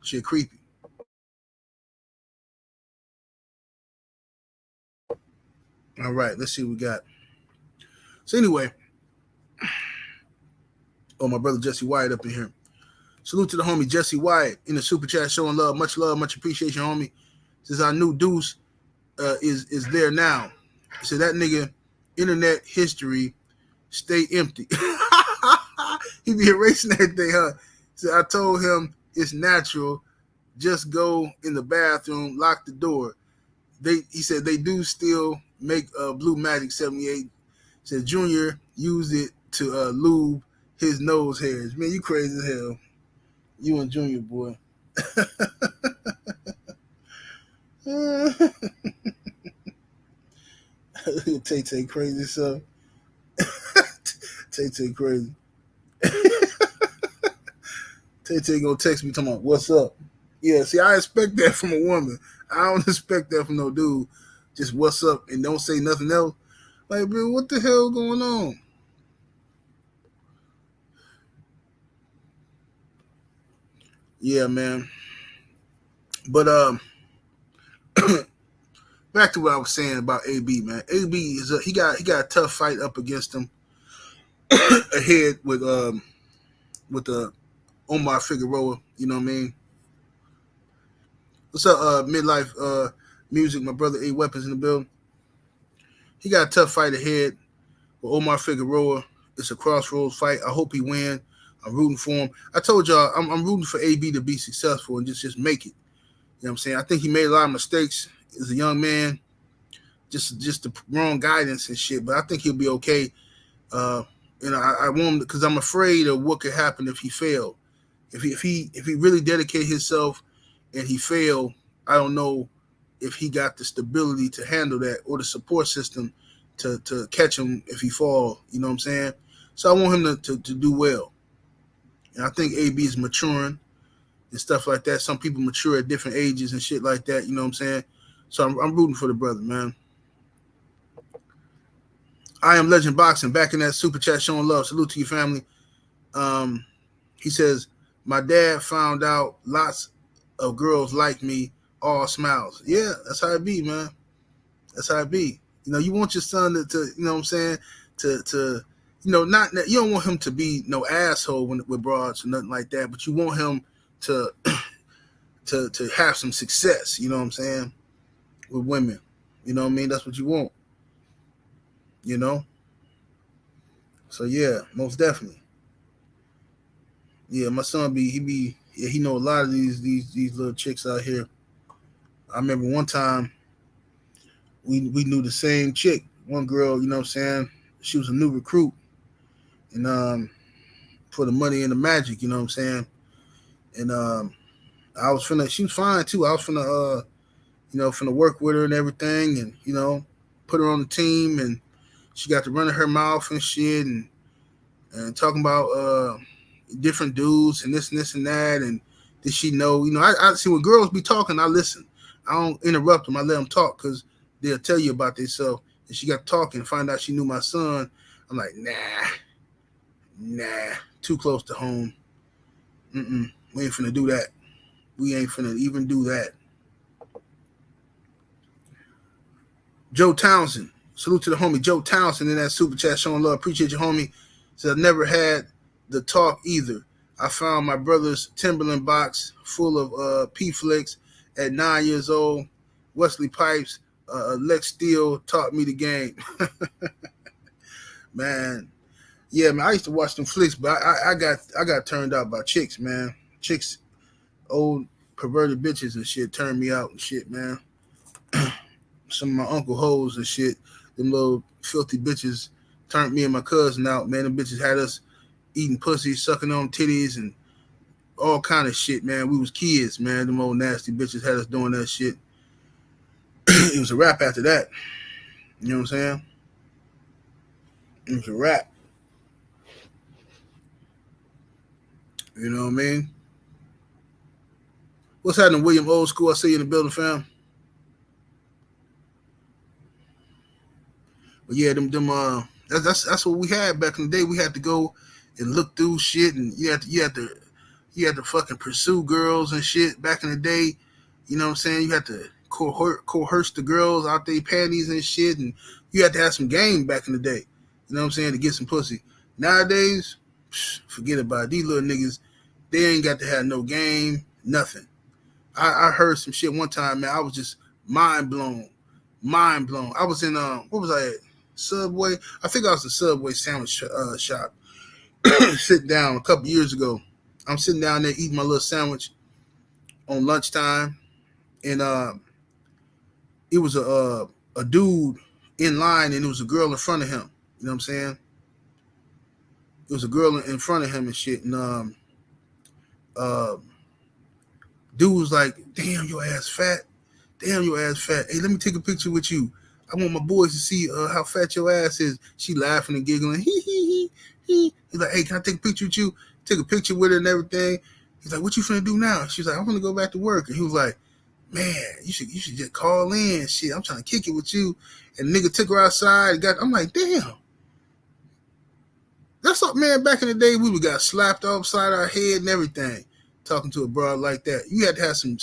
S1: Shit creepy. All right, let's see what we got. So anyway, oh, my brother Jesse Wyatt up in here. Salute to the homie Jesse Wyatt in the super chat, showing love, much appreciation, homie. Says our new Deuce is there now. So that nigga internet history stay empty. He be erasing everything, huh? So I told him it's natural. Just go in the bathroom, lock the door. He said they do still make Blue Magic 78. Said Junior used it to lube his nose hairs. Man, you crazy as hell. You and Junior, boy. Tay crazy, so. Tay crazy. Tay gonna text me talking about what's up. Yeah, see, I expect that from a woman. I don't expect that from no dude. Just what's up and don't say nothing else. Like, man, what the hell going on? Yeah, man. But back to what I was saying about AB, man. AB is he got a tough fight up against him ahead with the Omar Figueroa. You know what I mean? What's up, midlife music? My brother A Weapons in the building. He got a tough fight ahead with Omar Figueroa. It's a crossroads fight. I hope he win. I'm rooting for him. I told y'all I'm rooting for AB to be successful and just make it. You know what I'm saying? I think he made a lot of mistakes as a young man, just the wrong guidance and shit. But I think he'll be okay. I want him because I'm afraid of what could happen if he failed. If he really dedicated himself and he failed, I don't know if he got the stability to handle that or the support system to catch him if he fall. You know what I'm saying? So I want him to do well. And I think AB is maturing and stuff like that. Some people mature at different ages and shit like that. You know what I'm saying? So I'm rooting for the brother, man. I am Legend Boxing back in that super chat showing love. Salute to your family. He says, my dad found out lots of girls like me, all smiles. Yeah, that's how it be, man. That's how it be. You know, you want your son to you know what I'm saying, to you know, not you don't want him to be no asshole with broads or nothing like that, but you want him to to have some success, you know what I'm saying, with women. You know what I mean? That's what you want. You know? So yeah, most definitely. Yeah, my son he know a lot of these little chicks out here. I remember one time we knew the same chick. One girl, you know what I'm saying? She was a new recruit. And for the money and the magic, you know what I'm saying? And she was fine too. I was finna work with her and everything and, you know, put her on the team and she got to running her mouth and shit and talking about different dudes and this and that. And did she know? You know, I see when girls be talking, I listen. I don't interrupt them. I let them talk because they'll tell you about themselves. And she got talking, find out she knew my son. I'm like, nah, too close to home. We ain't finna do that. We ain't finna even do that. Joe Townsend. Salute to the homie Joe Townsend in that super chat showing love. Appreciate you, homie. Said, I've never had the talk either. I found my brother's Timberland box full of P-Flicks at 9 years old. Wesley Pipes, Lex Steele taught me the game. Man. Yeah, man, I used to watch them flicks, but I got turned out by chicks, man. Chicks, old perverted bitches and shit turned me out and shit, man. Some of my uncle hoes and shit, them little filthy bitches turned me and my cousin out, man. Them bitches had us eating pussy, sucking on titties, and all kind of shit, man. We was kids, man. Them old nasty bitches had us doing that shit. It was a wrap after that. You know what I'm saying? It was a wrap. You know what I mean? What's happening, William Old School? I see you in the building, fam. But yeah, them That's what we had back in the day. We had to go and look through shit, and you had to fucking pursue girls and shit back in the day. You know what I'm saying? You had to coerce the girls out their panties and shit, and you had to have some game back in the day. You know what I'm saying? To get some pussy. Nowadays, forget about it. These little niggas, they ain't got to have no game, nothing. I heard some shit one time, man. I was just mind blown. Mind blown. I was in what was I at? Subway. I think I was in Subway sandwich shop. Sitting down a couple years ago. I'm sitting down there eating my little sandwich on lunchtime, and it was a dude in line, and it was a girl in front of him. You know what I'm saying? It was a girl in front of him and shit, and uh, dude was like, "Damn, your ass fat. Damn, your ass fat. Hey, let me take a picture with you. I want my boys to see how fat your ass is." She laughing and giggling. He. He's like, "Hey, can I take a picture with you?" Take a picture with her and everything. He's like, "What you finna do now?" She's like, "I'm gonna go back to work." And he was like, "Man, you should just call in. Shit, I'm trying to kick it with you." And the nigga took her outside. I'm like, damn. That's what, man. Back in the day, we got slapped upside our head and everything. Talking to a broad like that, you had to have some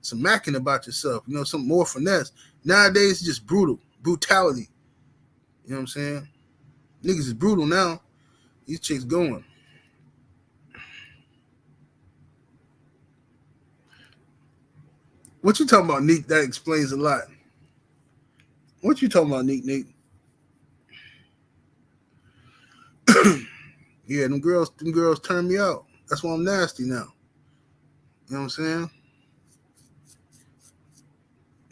S1: macking about yourself. You know, some more finesse. Nowadays, it's just brutality. You know what I'm saying? Niggas is brutal now. These chicks going. What you talking about, Neek? That explains a lot. What you talking about, Neek? Yeah, them girls turn me out. That's why I'm nasty now. You know what I'm saying?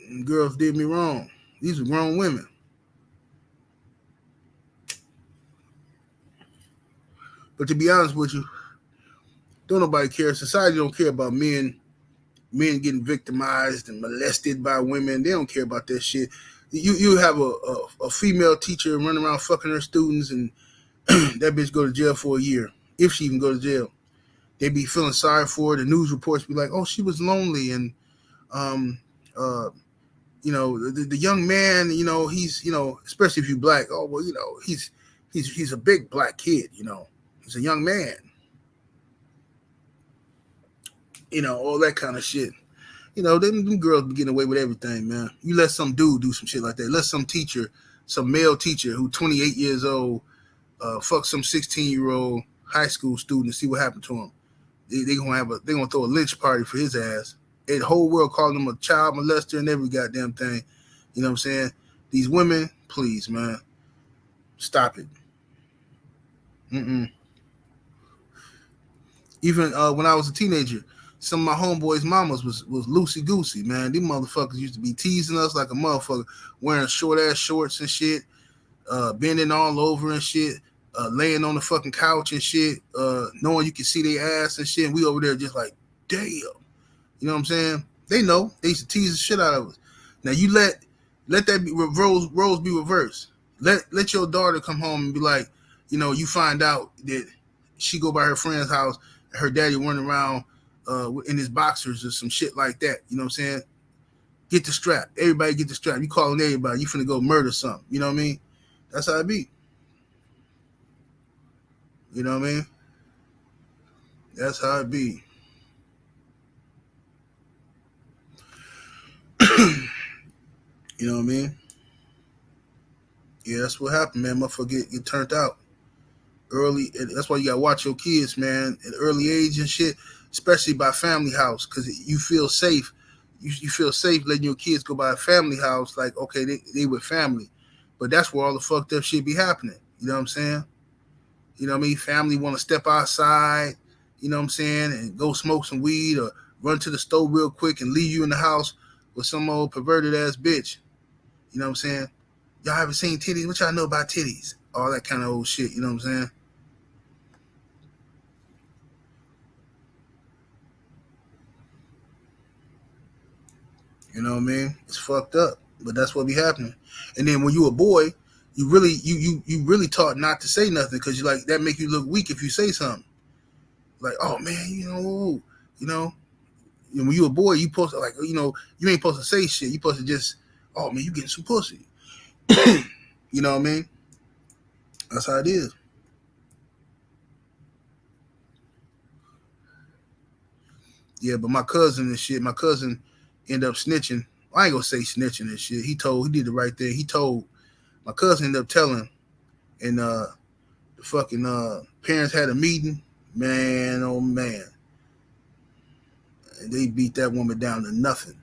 S1: Them girls did me wrong. These are grown women. But to be honest with you, don't nobody care. Society don't care about men getting victimized and molested by women. They don't care about that shit. You have a female teacher running around fucking her students, and that bitch go to jail for a year, if she even go to jail. They be feeling sorry for her. The news reports be like, "Oh, she was lonely," and um uh you know, the young man, you know, he's, you know, especially if you black, oh well, you know, he's a big black kid, you know, he's a young man, you know, all that kind of shit. You know, them girls be getting away with everything, man. You let some dude do some shit like that. Let some teacher, some male teacher who 28 years old, fuck some 16-year-old high school student and see what happened to him. They gonna throw a lynch party for his ass. The whole world calling him a child molester and every goddamn thing. You know what I'm saying? These women, please, man, stop it. Mm-mm. Even when I was a teenager, some of my homeboys' mamas was loosey goosey, man. These motherfuckers used to be teasing us like a motherfucker, wearing short ass shorts and shit, bending all over and shit, laying on the fucking couch and shit, knowing you can see their ass and shit. And we over there just like, damn. You know what I'm saying? They know. They used to tease the shit out of us. Now you let that be roles be reversed. Let your daughter come home and be like, you know, you find out that she go by her friend's house, her daddy running around in his boxers or some shit like that. You know what I'm saying? Get the strap. Everybody get the strap. You calling everybody. You finna go murder something. You know what I mean? That's how it be. You know what I mean? That's how it be. You know what I mean? Yeah, that's what happened, man. Motherfucker get turned out early. That's why you gotta watch your kids, man, at early age and shit, especially by family house, because you feel safe. You feel safe letting your kids go by a family house, like, okay, they with family. But that's where all the fucked up shit be happening. You know what I'm saying? You know what I mean? Family want to step outside, you know what I'm saying, and go smoke some weed or run to the store real quick and leave you in the house with some old perverted ass bitch. You know what I'm saying? Y'all haven't seen titties? What y'all know about titties? All that kind of old shit, you know what I'm saying? You know what I mean? It's fucked up, but that's what be happening. And then when you a boy, you really taught not to say nothing because you like that make you look weak if you say something. Like, oh man, you know, when you a boy, you supposed to like, you know, you ain't supposed to say shit. You supposed to just, oh man, you getting some pussy. You know what I mean? That's how it is. Yeah, but my cousin and shit, my cousin ended up snitching. I ain't gonna say snitching and shit. He did the right thing. He told my cousin ended up telling, and the fucking parents had a meeting. Man, oh man, and they beat that woman down to nothing.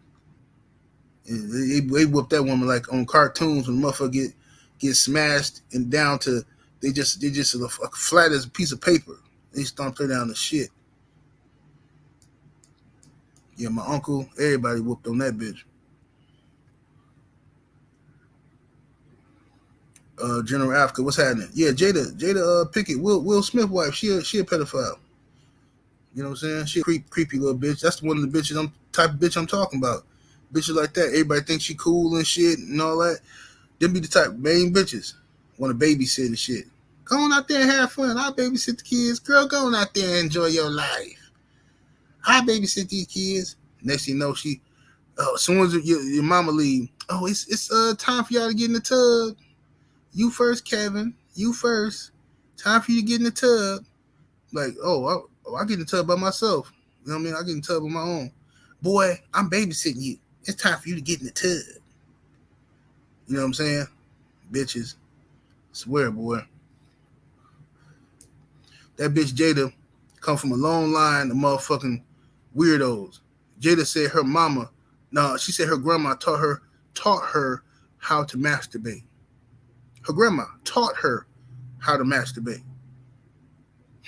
S1: And they whooped that woman like on cartoons when the motherfucker get smashed and down to they just flat as a piece of paper. They stomped her down to shit. Yeah, my uncle, everybody whooped on that bitch. General Africa, what's happening? Yeah, Jada Pickett, Will Smith wife, she a pedophile. You know what I'm saying? She a creepy little bitch. That's one of the bitches type of bitch I'm talking about. Bitches like that. Everybody thinks she cool and shit and all that. Them be the type of main bitches. Want to babysit and shit. Go on out there and have fun. I'll babysit the kids. Girl, go on out there and enjoy your life. I'll babysit these kids. Next thing you know, as soon as your mama leave, it's time for y'all to get in the tub. You first, Kevin. You first. Time for you to get in the tub. Like, I get in the tub by myself. You know what I mean? I get in the tub on my own. Boy, I'm babysitting you. It's time for you to get in the tub. You know what I'm saying? Bitches. Swear, boy. That bitch Jada come from a long line of motherfucking weirdos. Jada said she said her grandma taught her how to masturbate. Her grandma taught her how to masturbate.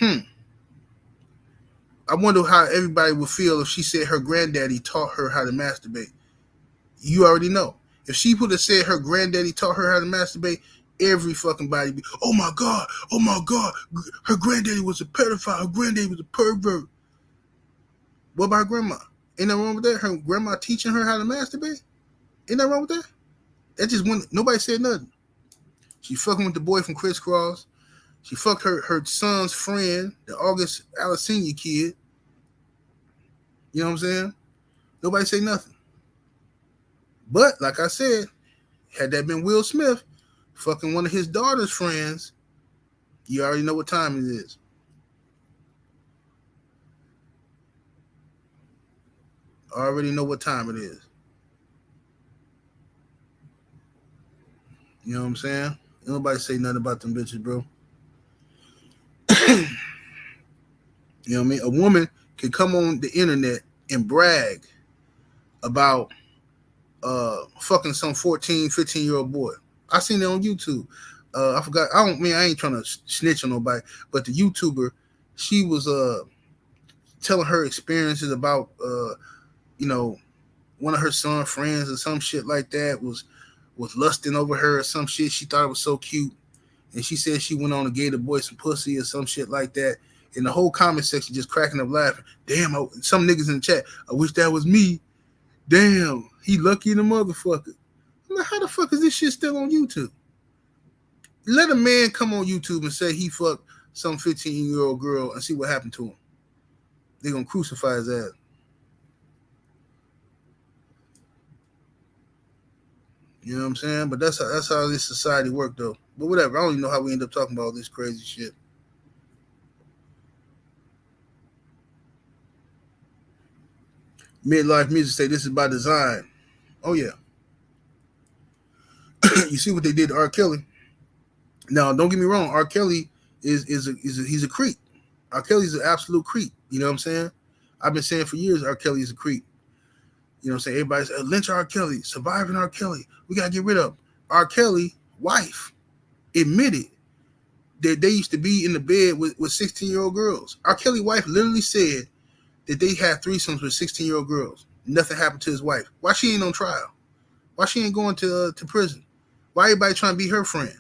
S1: I wonder how everybody would feel if she said her granddaddy taught her how to masturbate. You already know. If she would have said her granddaddy taught her how to masturbate, every fucking body be, oh my God, her granddaddy was a pedophile, her granddaddy was a pervert. What about her grandma? Ain't nothing wrong with that? Her grandma teaching her how to masturbate? Ain't nothing wrong with that? That just nobody said nothing. She fucking with the boy from Crisscross. She fucked her son's friend, the August Alcina kid. You know what I'm saying? Nobody say nothing. But like I said, had that been Will Smith fucking one of his daughter's friends, you already know what time it is. Already know what time it is. You know what I'm saying? Nobody say nothing about them bitches, bro. You know what I mean? A woman can come on the internet and brag about fucking some 14, 15-year-old boy. I seen it on YouTube. I forgot. I ain't trying to snitch on nobody, but the YouTuber, she was telling her experiences about one of her son's friends or some shit like that was lusting over her or some shit. She thought it was so cute. And she said she went on to gave the boy some pussy or some shit like that. And the whole comment section just cracking up laughing. Damn, some niggas in the chat, I wish that was me. Damn, he lucky the motherfucker. I'm like, how the fuck is this shit still on YouTube? Let a man come on YouTube and say he fucked some 15-year-old girl and see what happened to him. They're going to crucify his ass. You know what I'm saying? But that's how this society worked, though. But whatever. I don't even know how we end up talking about all this crazy shit. Midlife Music say this is by design. Oh, yeah. You see what they did to R. Kelly? Now, don't get me wrong. R. Kelly he's a creep. R. Kelly's an absolute creep. You know what I'm saying? I've been saying for years R. Kelly's a creep. You know what I'm saying? Everybody's lynch R. Kelly, surviving R. Kelly. We got to get rid of him. R. Kelly wife admitted that they used to be in the bed with 16-year-old girls. R. Kelly wife literally said that they had threesomes with 16-year-old girls. Nothing happened to his wife. Why she ain't on trial? Why she ain't going to prison? Why everybody trying to be her friend?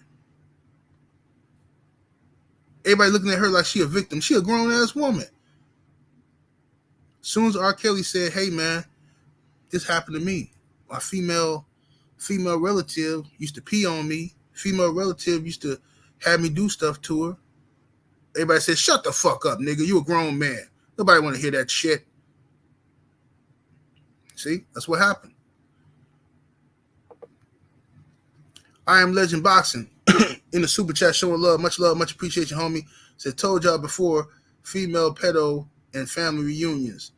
S1: Everybody looking at her like she a victim. She a grown-ass woman. As soon as R. Kelly said, hey, man, this happened to me. My female relative used to pee on me. Female relative used to have me do stuff to her. Everybody said, shut the fuck up, nigga. You a grown man. Nobody want to hear that shit. See? That's what happened. I Am Legend Boxing. in the super chat showing love, much appreciation, homie. Said, told y'all before, female pedo and family reunions.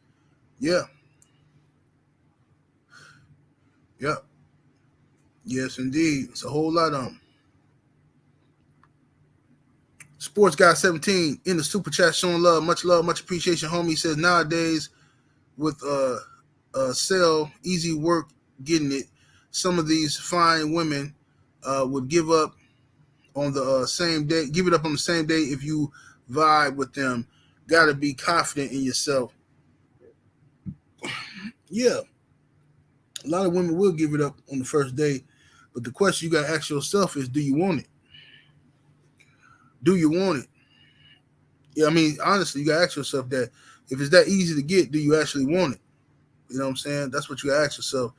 S1: Yeah. Yeah. Yes, indeed. It's a whole lot of them. Sports Guy 17 in the super chat showing love, much appreciation, homie. Says nowadays with sell easy work getting it, some of these fine women would give up on the same day, give it up on the same day if you vibe with them. Got to be confident in yourself. Yeah, a lot of women will give it up on the first day, but the question you got to ask yourself is, do you want it? Do you want it? Yeah, I mean, honestly, you got to ask yourself that. If it's that easy to get, do you actually want it? You know what I'm saying? That's what you got to ask yourself.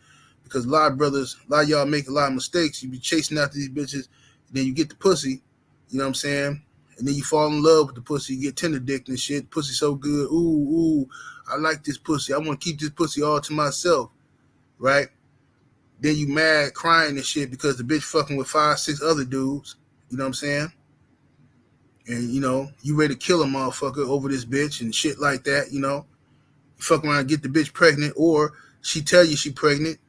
S1: Because a lot of brothers, a lot of y'all make a lot of mistakes. You be chasing after these bitches, and then you get the pussy, you know what I'm saying? And then you fall in love with the pussy, you get tender dick and shit. Pussy so good. Ooh, I like this pussy. I want to keep this pussy all to myself, right? Then you mad, crying and shit because the bitch fucking with 5, 6 other dudes. You know what I'm saying? And, you know, you ready to kill a motherfucker over this bitch and shit like that, you know? You fuck around and get the bitch pregnant, or she tell you she pregnant,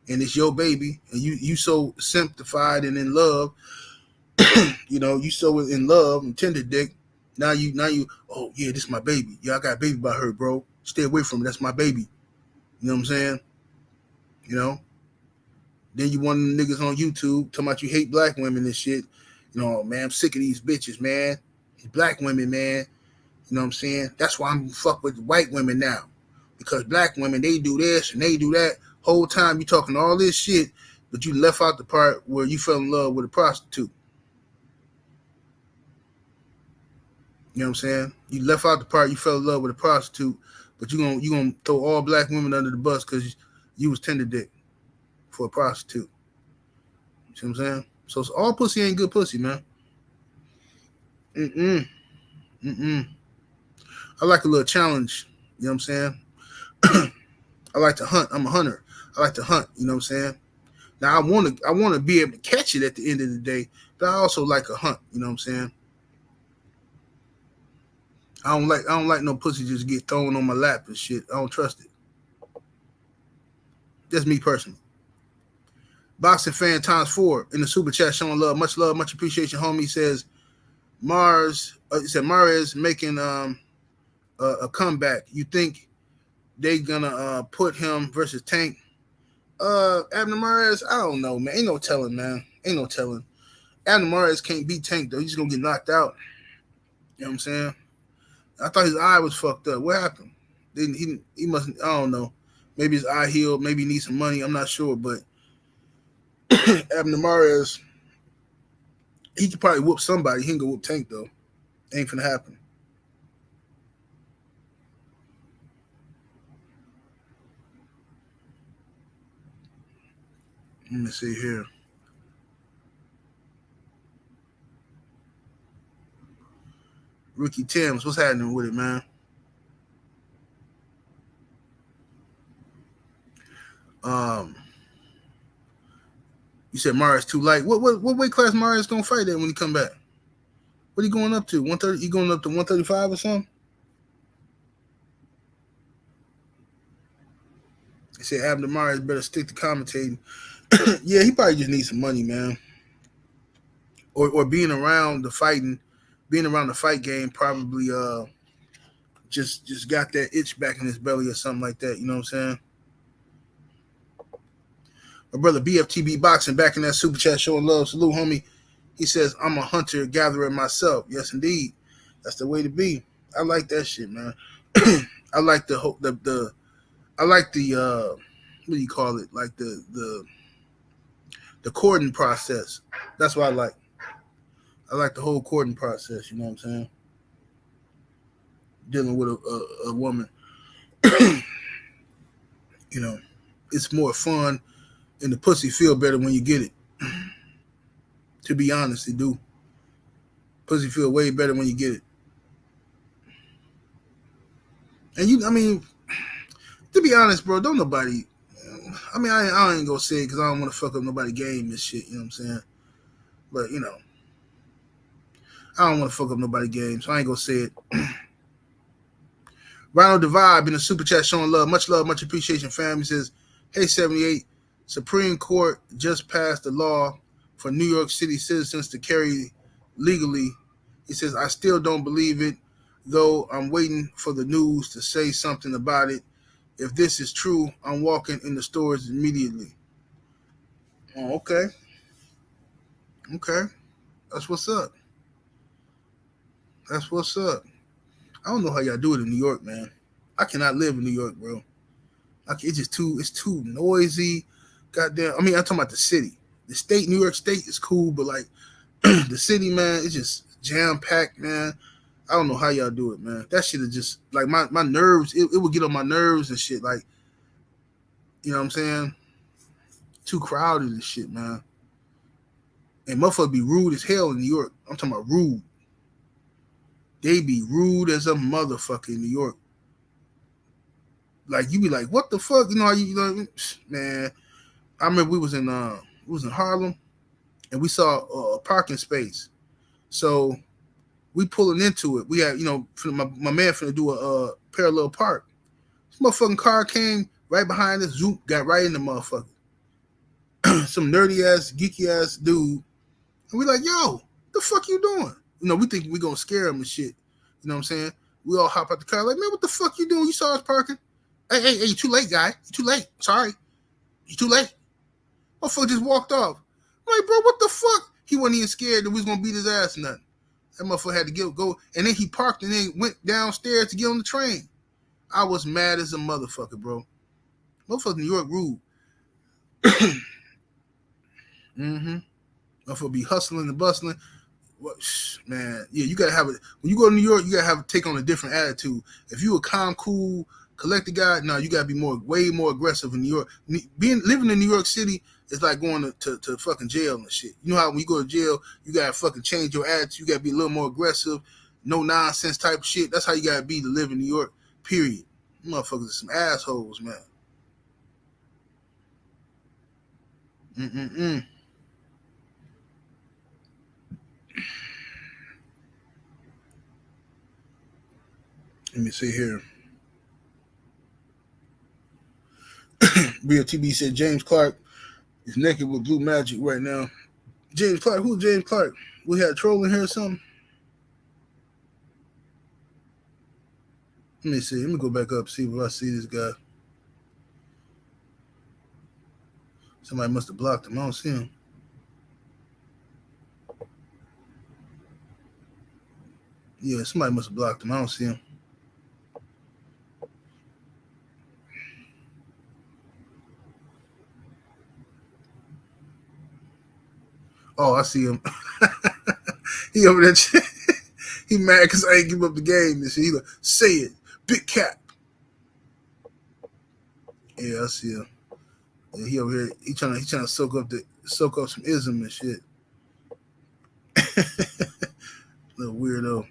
S1: and it's your baby, and you so sympathified and in love, you know, you so in love and tender dick. Now you, oh yeah, this is my baby. Yeah, I got a baby by her, bro. Stay away from her. That's my baby. You know what I'm saying? You know. Then you one of them niggas on YouTube talking about you hate black women and shit. You know, man, I'm sick of these bitches, man. These black women, man. You know what I'm saying? That's why I'm fuck with white women now. Because black women, they do this and they do that. Whole time you talking all this shit, but you left out the part where you fell in love with a prostitute. You know what I'm saying? You left out the part you fell in love with a prostitute, but you gonna throw all black women under the bus because you was tender dick for a prostitute. You see what I'm saying? So it's all pussy ain't good pussy, man. Mm-mm. I like a little challenge. You know what I'm saying? I like to hunt. I'm a hunter. I like to hunt. You know what I'm saying? Now I want to be able to catch it at the end of the day, but I also like a hunt. You know what I'm saying? I don't like no pussy just get thrown on my lap and shit. I don't trust it. That's me personally. Boxing fan times 4 in the super chat showing love, much appreciation. Homie says he said Mars making a comeback. You think they gonna put him versus Tank? Abner Mares, I don't know, man. Ain't no telling, man. Ain't no telling. Abner Mares can't beat Tank though. He's just gonna get knocked out. You know what I'm saying? I thought his eye was fucked up. What happened? He must. I don't know. Maybe his eye healed. Maybe he needs some money. I'm not sure. But Abner Mares, he could probably whoop somebody. He ain't gonna whoop Tank though. Ain't finna happen. Let me see here. Ricky Timms, what's happening with it, man? You said Mares too light. What weight class Mares gonna fight at when he come back? What are you going up to? 130? You going up to 135 or something? They said Abner Mares better stick to commentating. Yeah, he probably just needs some money, man. Or being around the fight game probably just got that itch back in his belly or something like that. You know what I'm saying? My brother BFTB Boxing back in that super chat showing love. Salute, homie. He says, I'm a hunter gatherer myself. Yes, indeed. That's the way to be. I like that shit, man. I like the I like the what do you call it? Like the courting process. That's what I like. I like the whole courting process. You know what I'm saying? Dealing with a woman. You know, it's more fun, and the pussy feel better when you get it. To be honest, it do. Pussy feel way better when you get it. And I mean, to be honest, bro, don't nobody. I mean, I ain't gonna say it because I don't want to fuck up nobody's game and shit. You know what I'm saying? But you know, I don't want to fuck up nobody's game, so I ain't gonna say it. Ronald Divide in the super chat showing love, much appreciation, fam. He says, "Hey, 78, Supreme Court just passed a law for New York City citizens to carry legally." He says, "I still don't believe it, though. I'm waiting for the news to say something about it. If this is true, I'm walking in the stores immediately." Oh, okay. That's what's up. That's what's up. I don't know how y'all do it in New York, man. I cannot live in New York, bro. It's just it's too noisy. Goddamn. I mean, I'm talking about the city. The state, New York State, is cool, but like the city, man, it's just jam packed, man. I don't know how y'all do it, man. That shit is just like my nerves. It would get on my nerves and shit. Like, you know what I'm saying? Too crowded and shit, man. And motherfuckers be rude as hell in New York. I'm talking about rude. They be rude as a motherfucker in New York. Like, you be like, what the fuck? You know, man. I remember we was in Harlem, and we saw a parking space. So we pulling into it. We had, my man finna do a parallel park. This motherfucking car came right behind us, zoop, got right in the motherfucker. Some nerdy ass, geeky ass dude. And we like, yo, the fuck you doing? We think we gonna scare him and shit. You know what I'm saying? We all hop out the car like, man, what the fuck you doing? You saw us parking? Hey, you too late, guy. You too late. Sorry. You too late. Motherfucker just walked off. I'm like, bro, what the fuck? He wasn't even scared that we was gonna beat his ass or nothing. That motherfucker had to go, and then he parked and then went downstairs to get on the train. I was mad as a motherfucker, bro. Motherfucker New York rude. Mm-hmm. Motherfucker be hustling and bustling. What, man, yeah, you gotta have it. When you go to New York, you gotta have take on a different attitude. If you a calm, cool, collected guy, no, you gotta be way more aggressive in New York. Living in New York City is like going to fucking jail and shit. You know how when you go to jail, you gotta fucking change your attitude. You gotta be a little more aggressive, no nonsense type of shit. That's how you gotta be to live in New York. Period. You motherfuckers are some assholes, man. Mm-mm-mm. Let me see here. Real TB said James Clark is naked with blue magic right now. James Clark? Who's James Clark? We had a troll in here or something? Let me see. Let me go back up, see if I see this guy. Somebody must have blocked him. I don't see him. Yeah, somebody must have blocked him. I don't see him. Oh, I see him. He over there. He mad because I ain't give up the game. And shit. He like, say it, big cap. Yeah, I see him. Yeah, he over here. He trying to soak up some ism and shit. Little weirdo.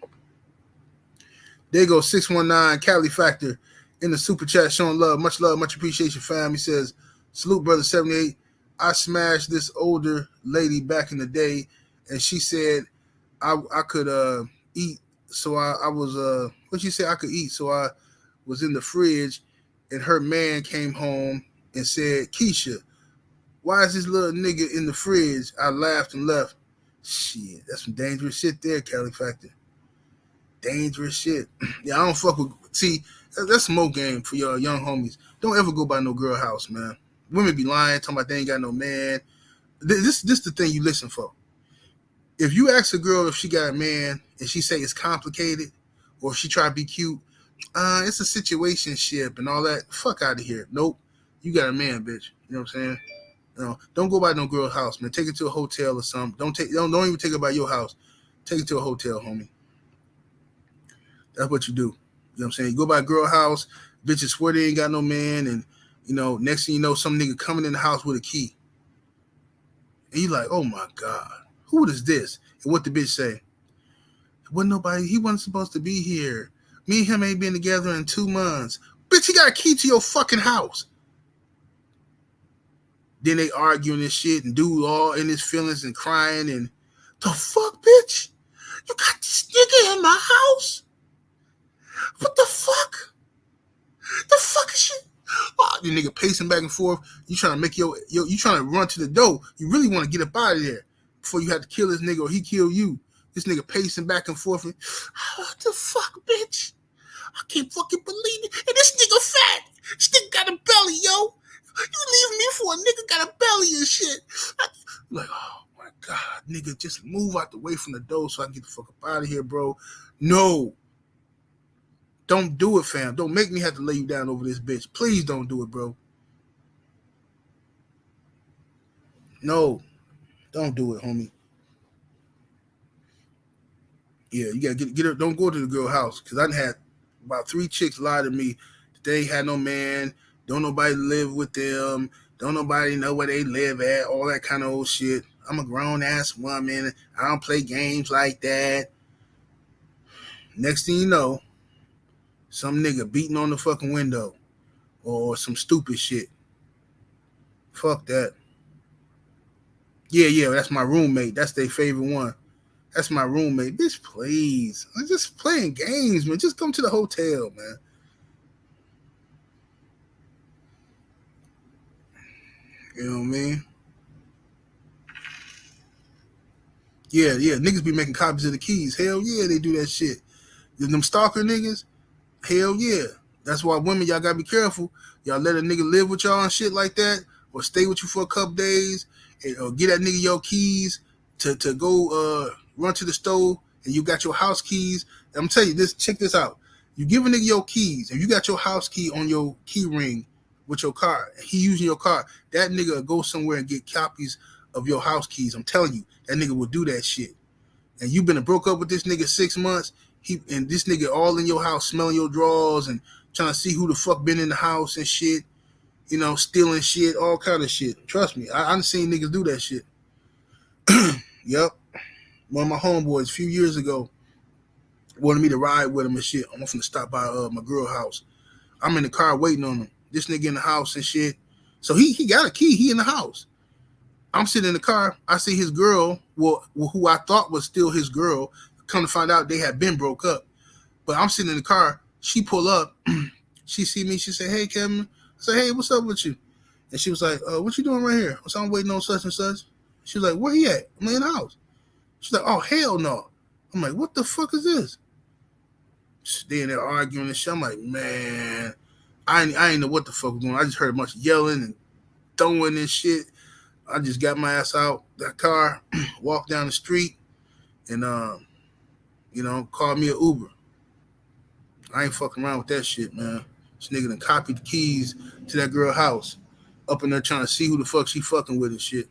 S1: There go 619 Cali Factor in the super chat showing love, much appreciation, fam. He says, salute, brother 78. I smashed this older lady back in the day, and she said I could eat. So I was what she said I could eat. So I was in the fridge, and her man came home and said, Keisha, why is this little nigga in the fridge? I laughed and left. Shit, that's some dangerous shit there, Cali Factor. Dangerous shit. Yeah, I don't fuck with. See, that's some more game for y'all young homies. Don't ever go by no girl house, man. Women be lying, talking about they ain't got no man. This the thing you listen for. If you ask a girl if she got a man and she say it's complicated, or if she try to be cute, it's a situationship and all that. Fuck out of here. Nope, you got a man, bitch. You know what I'm saying? No, don't go by no girl's house, man. Take it to a hotel or something. Don't even take it by your house. Take it to a hotel, homie. That's what you do. You know what I'm saying? You go by a girl house, bitches swear they ain't got no man, and next thing you know, some nigga coming in the house with a key. And you like, oh my God, who is this? And what the bitch say? Wasn't nobody, he wasn't supposed to be here. Me and him ain't been together in 2 months. Bitch, he got a key to your fucking house. Then they arguing this shit and dude all in his feelings and crying and the fuck, bitch? You got this nigga in my house? What the fuck? The fuck is shit? Oh, the nigga pacing back and forth. You trying to make you trying to run to the door. You really want to get up out of there before you have to kill this nigga or he kill you. This nigga pacing back and forth. And, what the fuck, bitch? I can't fucking believe it. And this nigga fat. This nigga got a belly, yo. You leave me for a nigga got a belly and shit. Like, oh my God, nigga, just move out the way from the door so I can get the fuck up out of here, bro. No. Don't do it, fam. Don't make me have to lay you down over this bitch. Please don't do it, bro. No. Don't do it, homie. Yeah, you gotta get her. Don't go to the girl house. Cause I done had about 3 chicks lie to me that they ain't had no man. Don't nobody live with them. Don't nobody know where they live at. All that kind of old shit. I'm a grown ass woman. I don't play games like that. Next thing you know, some nigga beating on the fucking window or some stupid shit. Fuck that. Yeah, that's my roommate. That's their favorite one. That's my roommate. Bitch, please. I'm just playing games, man. Just come to the hotel, man. You know what I mean? Yeah. Niggas be making copies of the keys. Hell yeah, they do that shit. Them stalker niggas, hell yeah. That's why women, y'all gotta be careful. Y'all let a nigga live with y'all and shit like that, or stay with you for a couple days, or get that nigga your keys to go run to the store, and you got your house keys. I'm telling you this. Check this out. You give a nigga your keys, and you got your house key on your key ring with your car. He using your car. That nigga will go somewhere and get copies of your house keys. I'm telling you, that nigga will do that shit. And you been broke up with this nigga 6 months. And this nigga all in your house smelling your drawers and trying to see who the fuck been in the house and shit, you know, stealing shit, all kind of shit. Trust me, I done seen niggas do that shit. Yep. One of my homeboys a few years ago wanted me to ride with him and shit. I'm finna stop by my girl house. I'm in the car waiting on him. This nigga in the house and shit. So he got a key. He in the house. I'm sitting in the car. I see his girl, well, who I thought was still his girl. Come to find out they had been broke up. But I'm sitting in the car. She pull up. She see me. She said, "Hey, Kevin." I said, "Hey, what's up with you?" And she was like, "What you doing right here?" I said, "I'm waiting on such and such." She was like, "Where he at?" I'm in the house. She's like, "Oh, hell no." I'm like, "What the fuck is this?" They in there arguing and shit. I'm like, man, I ain't know what the fuck was going on. I just heard a bunch of yelling and throwing and shit. I just got my ass out that car, walked down the street, and called me an Uber. I ain't fucking around with that shit, man. This nigga done copied the keys to that girl house. Up in there trying to see who the fuck she fucking with and shit.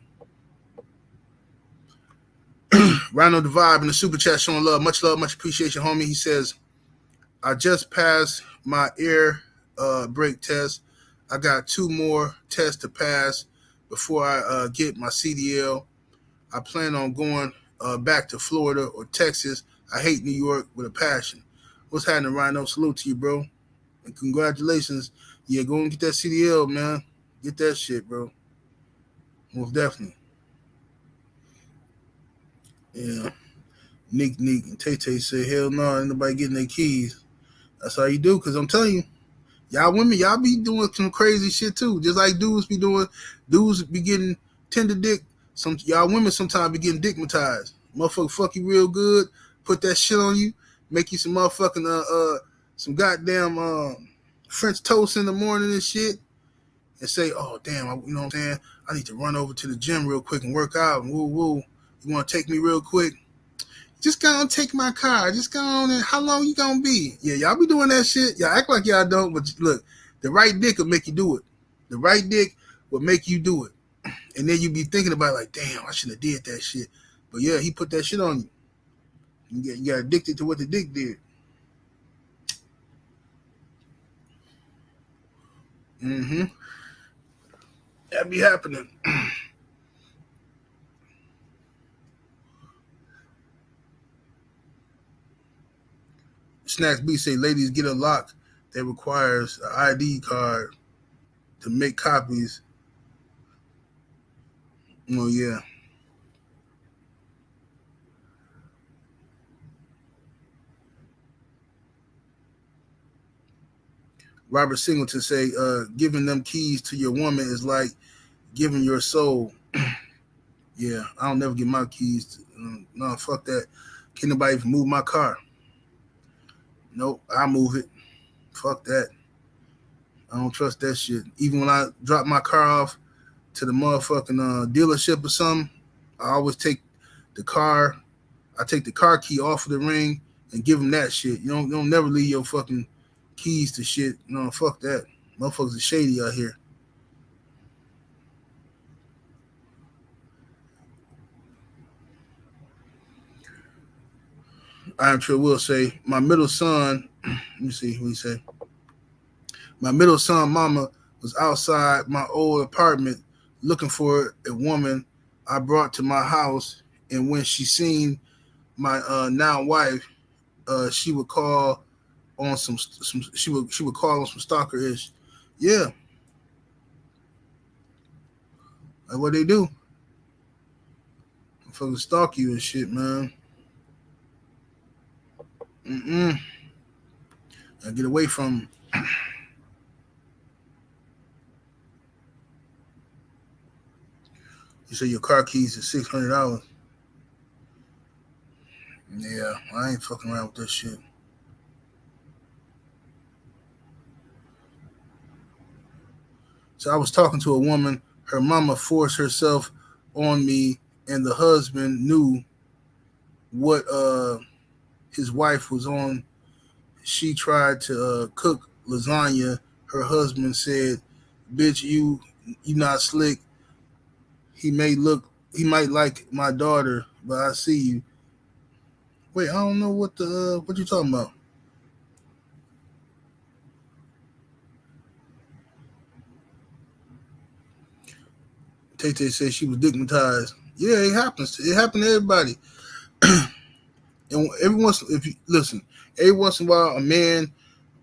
S1: Rhino the Vibe in the super chat showing love, much appreciation, homie. He says, I just passed my air brake test. I got 2 more tests to pass before I get my CDL. I plan on going back to Florida or Texas. I hate New York with a passion. What's happening, Rhino? Salute to you, bro. And congratulations. Yeah, go and get that CDL, man. Get that shit, bro. Most definitely. Yeah. Nick and Tay say, hell no, ain't nobody getting their keys. That's how you do, because I'm telling you, y'all women, y'all be doing some crazy shit too. Just like dudes be doing. Dudes be getting tender dick. Some y'all women sometimes be getting dickmatized. Motherfucker fuck you real good, put that shit on you, make you some motherfucking some goddamn French toast in the morning and shit, and say, oh damn, you know what I'm saying? I need to run over to the gym real quick and work out. And woo. You want to take me real quick? Just go and take my car. Just go on and how long you gonna be? Yeah, y'all be doing that shit. Y'all act like y'all don't, but look, the right dick will make you do it. The right dick will make you do it. And then you be thinking about it like, damn, I should have did that shit. But yeah, he put that shit on you. You got addicted to what the dick did. Mm-hmm. That be happening. Snacks B say, ladies get a lock that requires an ID card to make copies. Oh yeah. Robert Singleton say, giving them keys to your woman is like giving your soul. Yeah, I don't never get my keys. No, fuck that. Can't nobody even move my car. Nope, I move it. Fuck that. I don't trust that shit. Even when I drop my car off to the motherfucking dealership or something, I always take the car. I take the car key off of the ring and give them that shit. You don't never leave your fucking keys to shit. No, fuck that. Motherfuckers are shady out here. I'm sure will say, my middle son, let me see what he say. My middle son mama was outside my old apartment looking for a woman I brought to my house, and when she seen my now wife, she would call on some she would call on some stalker ish. Yeah, like what they do. Fucking stalk you and shit, man. I get away from 'em. You say your car keys is $600. Yeah, I ain't fucking around with this shit. So I was talking to a woman. Her mama forced herself on me, and the husband knew what his wife was on. She tried to cook lasagna. Her husband said, "Bitch, you not slick. He may look. He might like my daughter, but I see you." Wait, I don't know what you talking about. Tay Tay said she was digmatized. Yeah, it happens. It happened to everybody. And every once, if you listen, every once in a while, a man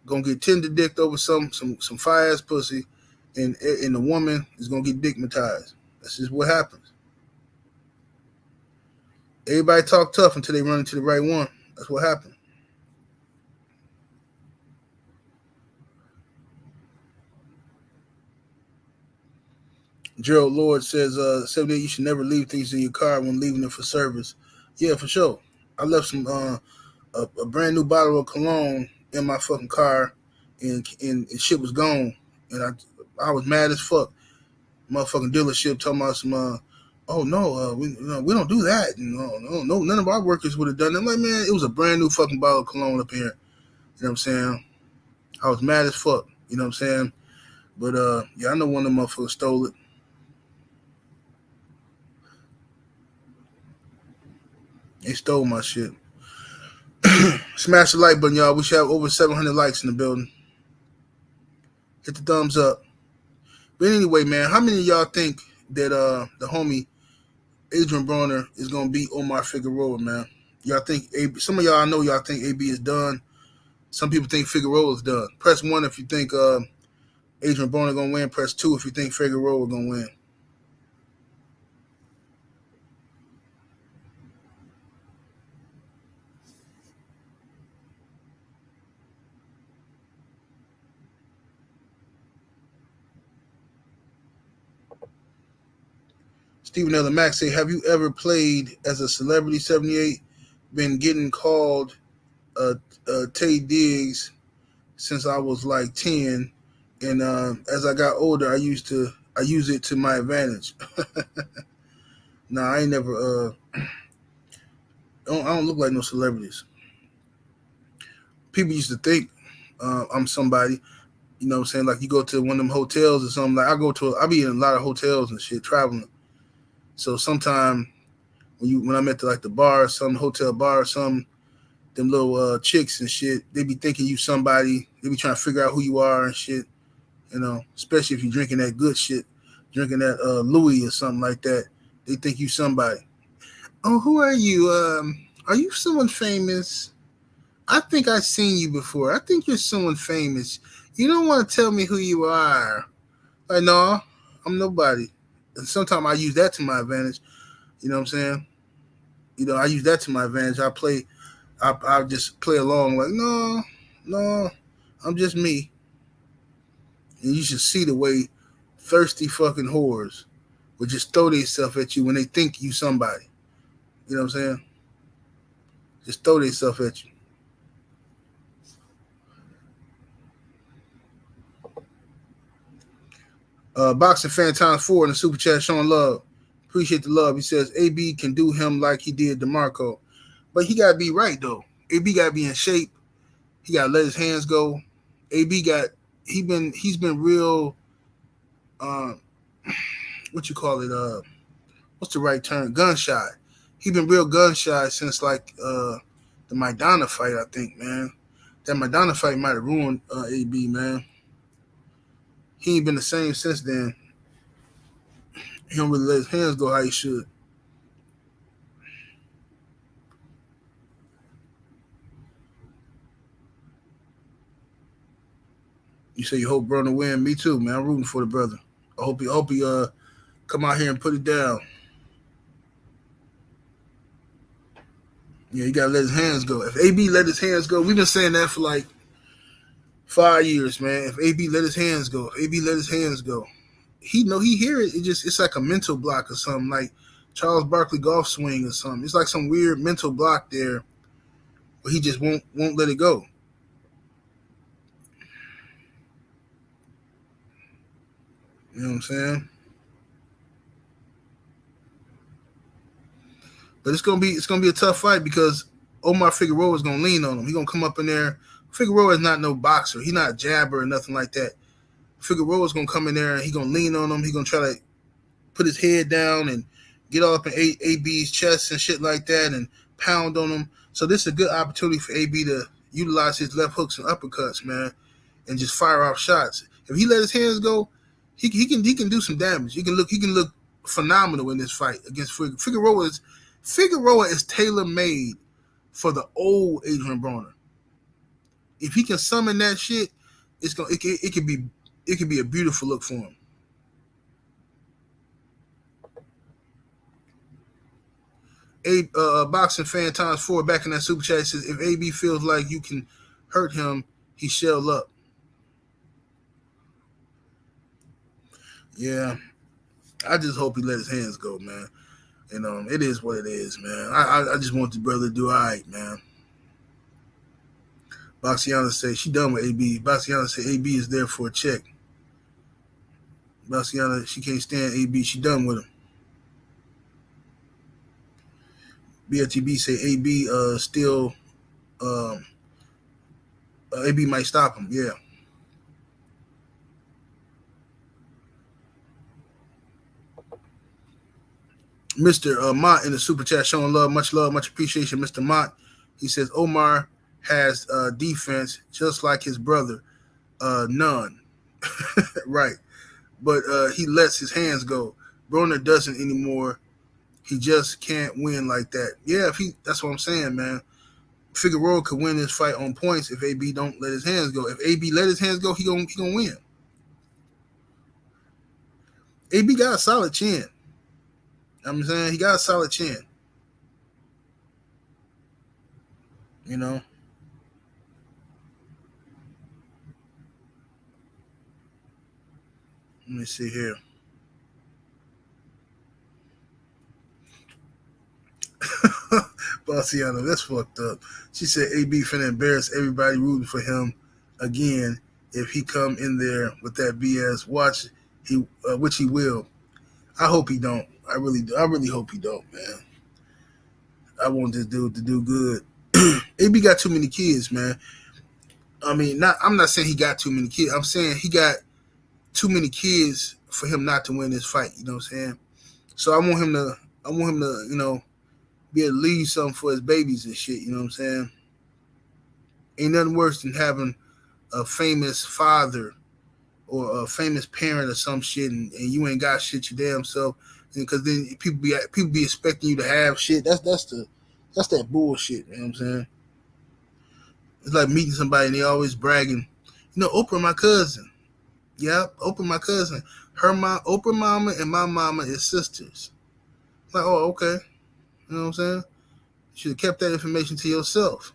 S1: gonna get tender dicked over some fire ass pussy, and the woman is gonna get digmatized. That's just what happens. Everybody talk tough until they run into the right one. That's what happened. Gerald Lord says, 78, you should never leave things in your car when leaving it for service. Yeah, for sure. I left some a brand new bottle of cologne in my fucking car, and shit was gone, and I was mad as fuck. Motherfucking dealership talking about some oh no, we don't do that. No, none of our workers would have done that. I'm like, man, it was a brand new fucking bottle of cologne up here. You know what I'm saying? I was mad as fuck. You know what I'm saying? But yeah, I know one of them motherfuckers stole it. They stole my shit. Smash the like button, y'all. We should have over 700 likes in the building. Hit the thumbs up. But anyway, man, how many of y'all think that the homie Adrien Broner is gonna beat Omar Figueroa, man? Y'all think some of y'all, I know y'all think AB is done. Some people think Figueroa is done. Press 1 if you think Adrien Broner gonna win. Press 2 if you think Figueroa gonna win. Stephen L. Mack say, have you ever played as a celebrity 78? Been getting called Tay Diggs since I was like 10, and as I got older, I use it to my advantage. Nah, I ain't never. I don't look like no celebrities. People used to think I'm somebody. You know what I'm saying? Like you go to one of them hotels or something. Like I be in a lot of hotels and shit traveling. So sometimes when I'm at the bar, some hotel bar or something, them little chicks and shit, they be thinking you somebody. They be trying to figure out who you are and shit. You know, especially if you're drinking that good shit, drinking that Louis or something like that. They think you somebody. Oh, who are you? Are you someone famous? I think I've seen you before. I think you're someone famous. You don't want to tell me who you are. Like, no, I'm nobody. And sometimes I use that to my advantage. You know what I'm saying? You know, I use that to my advantage. I just play along like, no, I'm just me. And you should see the way thirsty fucking whores would just throw themselves at you when they think you somebody. You know what I'm saying? Just throw themselves at you. Boxing fan times 4 in the super chat showing love. Appreciate the love. He says AB can do him like he did DeMarco. But he gotta be right though. AB gotta be in shape. He gotta let his hands go. AB he's been real uh, what you call it, what's the right term? Gun shy. He been real gun shy since like the Maidana fight, I think, man. That Maidana fight might have ruined AB, man. He ain't been the same since then. He don't really let his hands go how he should. You say you hope Broner win. Me too, man. I'm rooting for the brother. I hope he come out here and put it down. Yeah, he gotta let his hands go. If AB let his hands go, we've been saying that for like 5 years, man. If AB let his hands go, if AB let his hands go, he hear it. It's like a mental block or something, like Charles Barkley golf swing or something. It's like some weird mental block there, but he just won't let it go. You know what I'm saying? But it's gonna be a tough fight because Omar Figueroa is gonna lean on him. He's gonna come up in there. Figueroa is not no boxer. He's not a jabber or nothing like that. Figueroa is gonna come in there and he's gonna lean on him. He's gonna try to put his head down and get all up in AB's chest and shit like that and pound on him. So this is a good opportunity for AB to utilize his left hooks and uppercuts, man, and just fire off shots. If he let his hands go, he can do some damage. He can look phenomenal in this fight against Figueroa. Figueroa is tailor made for the old Adrien Broner. If he can summon that shit, it could be a beautiful look for him. Boxing fan times 4 back in that super chat says if AB feels like you can hurt him, he shell up. Yeah, I just hope he let his hands go, man. And it is what it is, man. I just want the brother to do all right, man. Baxiana say she done with AB. Baxiana say AB is there for a check. Baxiana, she can't stand AB. She done with him. BLTB say AB still AB might stop him. Yeah. Mr. Mott in the super chat showing love, much appreciation, Mr. Mott. He says Omar has defense just like his brother. None. Right. But he lets his hands go. Broner doesn't anymore. He just can't win like that. Yeah, that's what I'm saying, man. Figueroa could win this fight on points if AB don't let his hands go. If AB let his hands go, he gonna win. AB got a solid chin. I'm saying he got a solid chin. You know. Let me see here. Bassiano, that's fucked up. She said AB finna embarrass everybody rooting for him again if he come in there with that BS. Watch which he will. I hope he don't. I really hope he don't, man. I want this dude to do good. AB got too many kids, man. I mean, I'm not saying he got too many kids. I'm saying he got too many kids for him not to win this fight. You know what I'm saying? So I want him to, be able to leave something for his babies and shit. You know what I'm saying? Ain't nothing worse than having a famous father or a famous parent or some shit, and you ain't got shit your damn self. Because then people be expecting you to have shit. That's that bullshit. You know what I'm saying? It's like meeting somebody and they always bragging. Oprah my cousin. Yeah, Oprah my cousin. Oprah mama and my mama is sisters. Like, oh, okay. You know what I'm saying? You should have kept that information to yourself.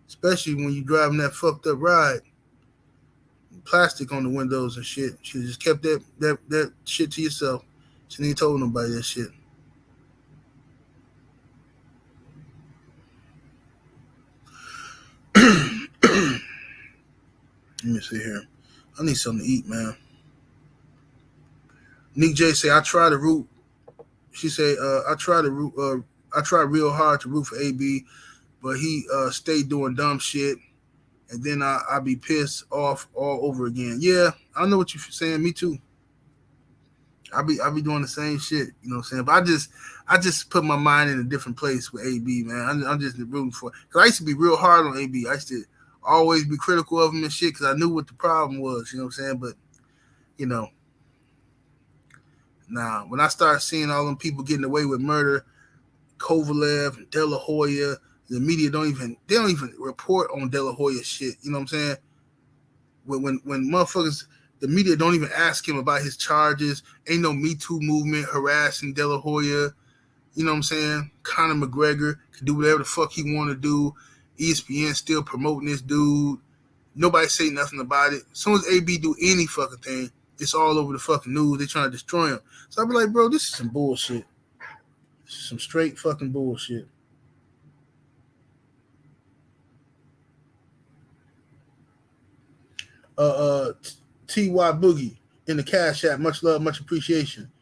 S1: Especially when you're driving that fucked up ride. plastic on the windows and shit. She just kept that shit to yourself. She ain't told nobody that shit. Let me see here. I need something to eat, man. Nick J say I try to root. She say I try to root. I try real hard to root for AB, but he stayed doing dumb shit, and then I be pissed off all over again. Yeah, I know what you're saying. Me too. I be doing the same shit. You know what I'm saying? But I just put my mind in a different place with AB, man. I'm just rooting for. Cause I used to be real hard on AB. I used to always be critical of him and shit because I knew what the problem was. You know what I'm saying? But you know, now when I start seeing all them people getting away with murder, Kovalev and De La Hoya, the media don't even report on De La Hoya shit. You know what I'm saying? When motherfuckers, the media don't even ask him about his charges. Ain't no Me Too movement harassing De La Hoya. You know what I'm saying? Conor McGregor can do whatever the fuck he want to do. ESPN still promoting this dude. Nobody say nothing about it. As soon as AB do any fucking thing, it's all over the fucking news. They trying to destroy him. So I be like, bro, this is some bullshit. This is some straight fucking bullshit. T.Y. Boogie in the Cash App. Much love, much appreciation.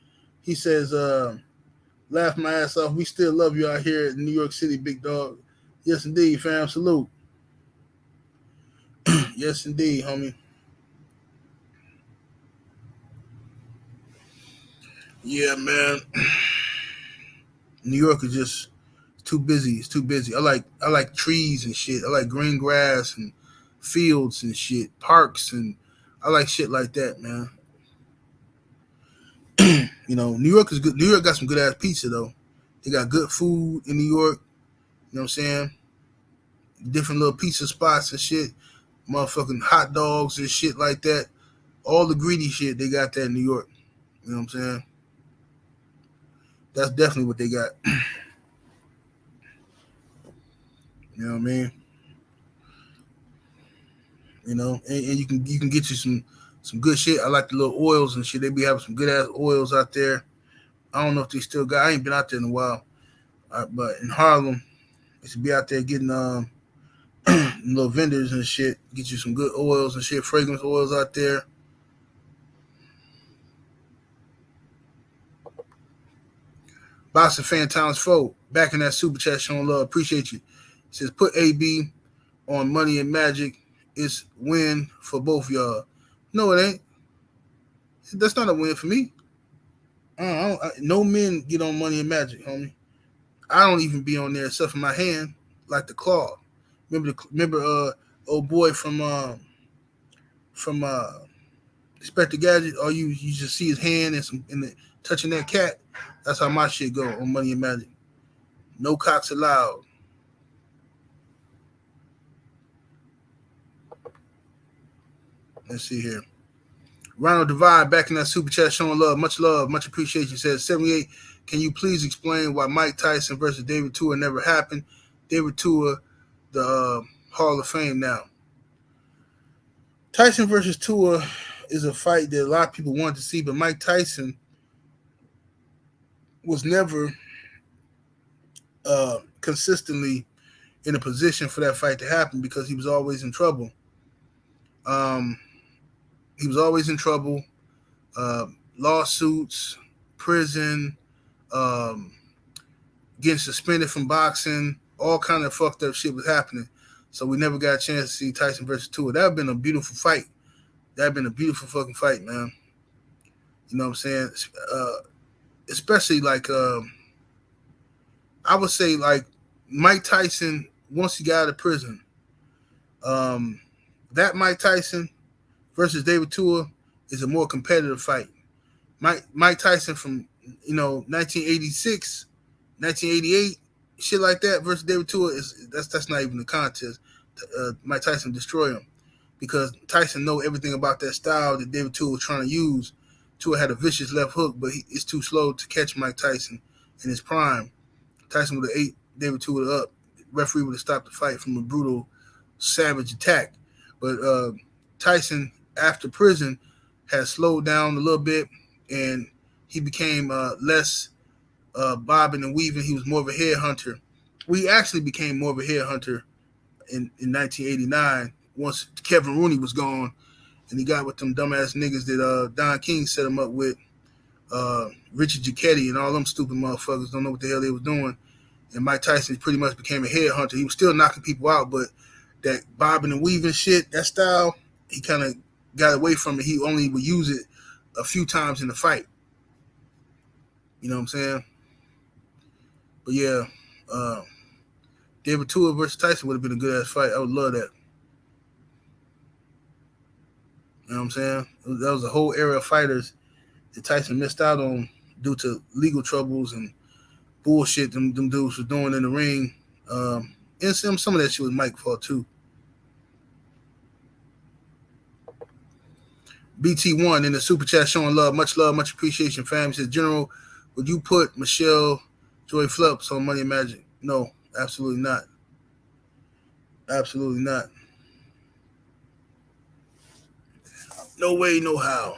S1: He says, laugh my ass off. We still love you out here in New York City, big dog. Yes, indeed, fam. Salute. Yes, indeed, homie. Yeah, man. New York is just too busy. It's too busy. I like trees and shit. I like green grass and fields and shit, parks, and I like shit like that, man. You know, New York is good. New York got some good ass pizza though. They got good food in New York. You know what I'm saying? Different little pizza spots and shit. Motherfucking hot dogs and shit like that. All the greedy shit they got there in New York. You know what I'm saying? That's definitely what they got. You know what I mean? You know, and you can get you some good shit. I like the little oils and shit. They be having some good ass oils out there. I don't know if they still got. I ain't been out there in a while, but in Harlem, they should be out there getting little vendors and shit. Get you some good oils and shit, fragrance oils out there. Boston fan times 4 back in that super chat showing love. Appreciate you. It says put AB on Money and Magic. It's win for both y'all. No, it ain't. That's not a win for me. No men get on Money and Magic, homie. I don't even be on there except for my hand, like the claw. Remember old boy from Inspector Gadget. All you just see his hand and touching that cat. That's how my shit go on Money and Magic. No cocks allowed. Let's see here. Ronald Divide back in that super chat showing love, much appreciation. Says 78. Can you please explain why Mike Tyson versus David Tua never happened? David Tua, the Hall of Fame now. Tyson versus Tua is a fight that a lot of people wanted to see, but Mike Tyson was never consistently in a position for that fight to happen because he was always in trouble. He was always in trouble. Lawsuits, prison, getting suspended from boxing, all kind of fucked up shit was happening. So we never got a chance to see Tyson versus Tua. That would have been a beautiful fight. That would have been a beautiful fucking fight, man. You know what I'm saying? Especially like, I would say like Mike Tyson, once he got out of prison, that Mike Tyson versus David Tua is a more competitive fight. Mike Tyson from 1986, 1988, shit like that versus David Tua that's not even a contest. Mike Tyson destroy him because Tyson know everything about that style that David Tua was trying to use. Tua had a vicious left hook, but it's too slow to catch Mike Tyson in his prime. Tyson would have ate David Tua up. The referee would have stopped the fight from a brutal, savage attack. But Tyson after prison had slowed down a little bit, and he became less bobbing and weaving. He was more of a headhunter. We actually became more of a headhunter in 1989 once Kevin Rooney was gone, and he got with them dumbass niggas that Don King set him up with, Richard Jacquetti and all them stupid motherfuckers don't know what the hell they was doing. And Mike Tyson pretty much became a headhunter. He was still knocking people out, but that bobbing and weaving shit, that style, he kind of got away from it. He only would use it a few times in the fight. You know what I'm saying? But yeah, David Tua versus Tyson would have been a good ass fight. I would love that. You know what I'm saying? That was a whole era of fighters that Tyson missed out on due to legal troubles and bullshit them dudes was doing in the ring. And some of that shit was Mike's fault too. BT1 in the super chat showing love, much appreciation, fam. He says, General, would you put Michelle Joy Phelps on Money and Magic? No, absolutely not. Absolutely not. No way, no how.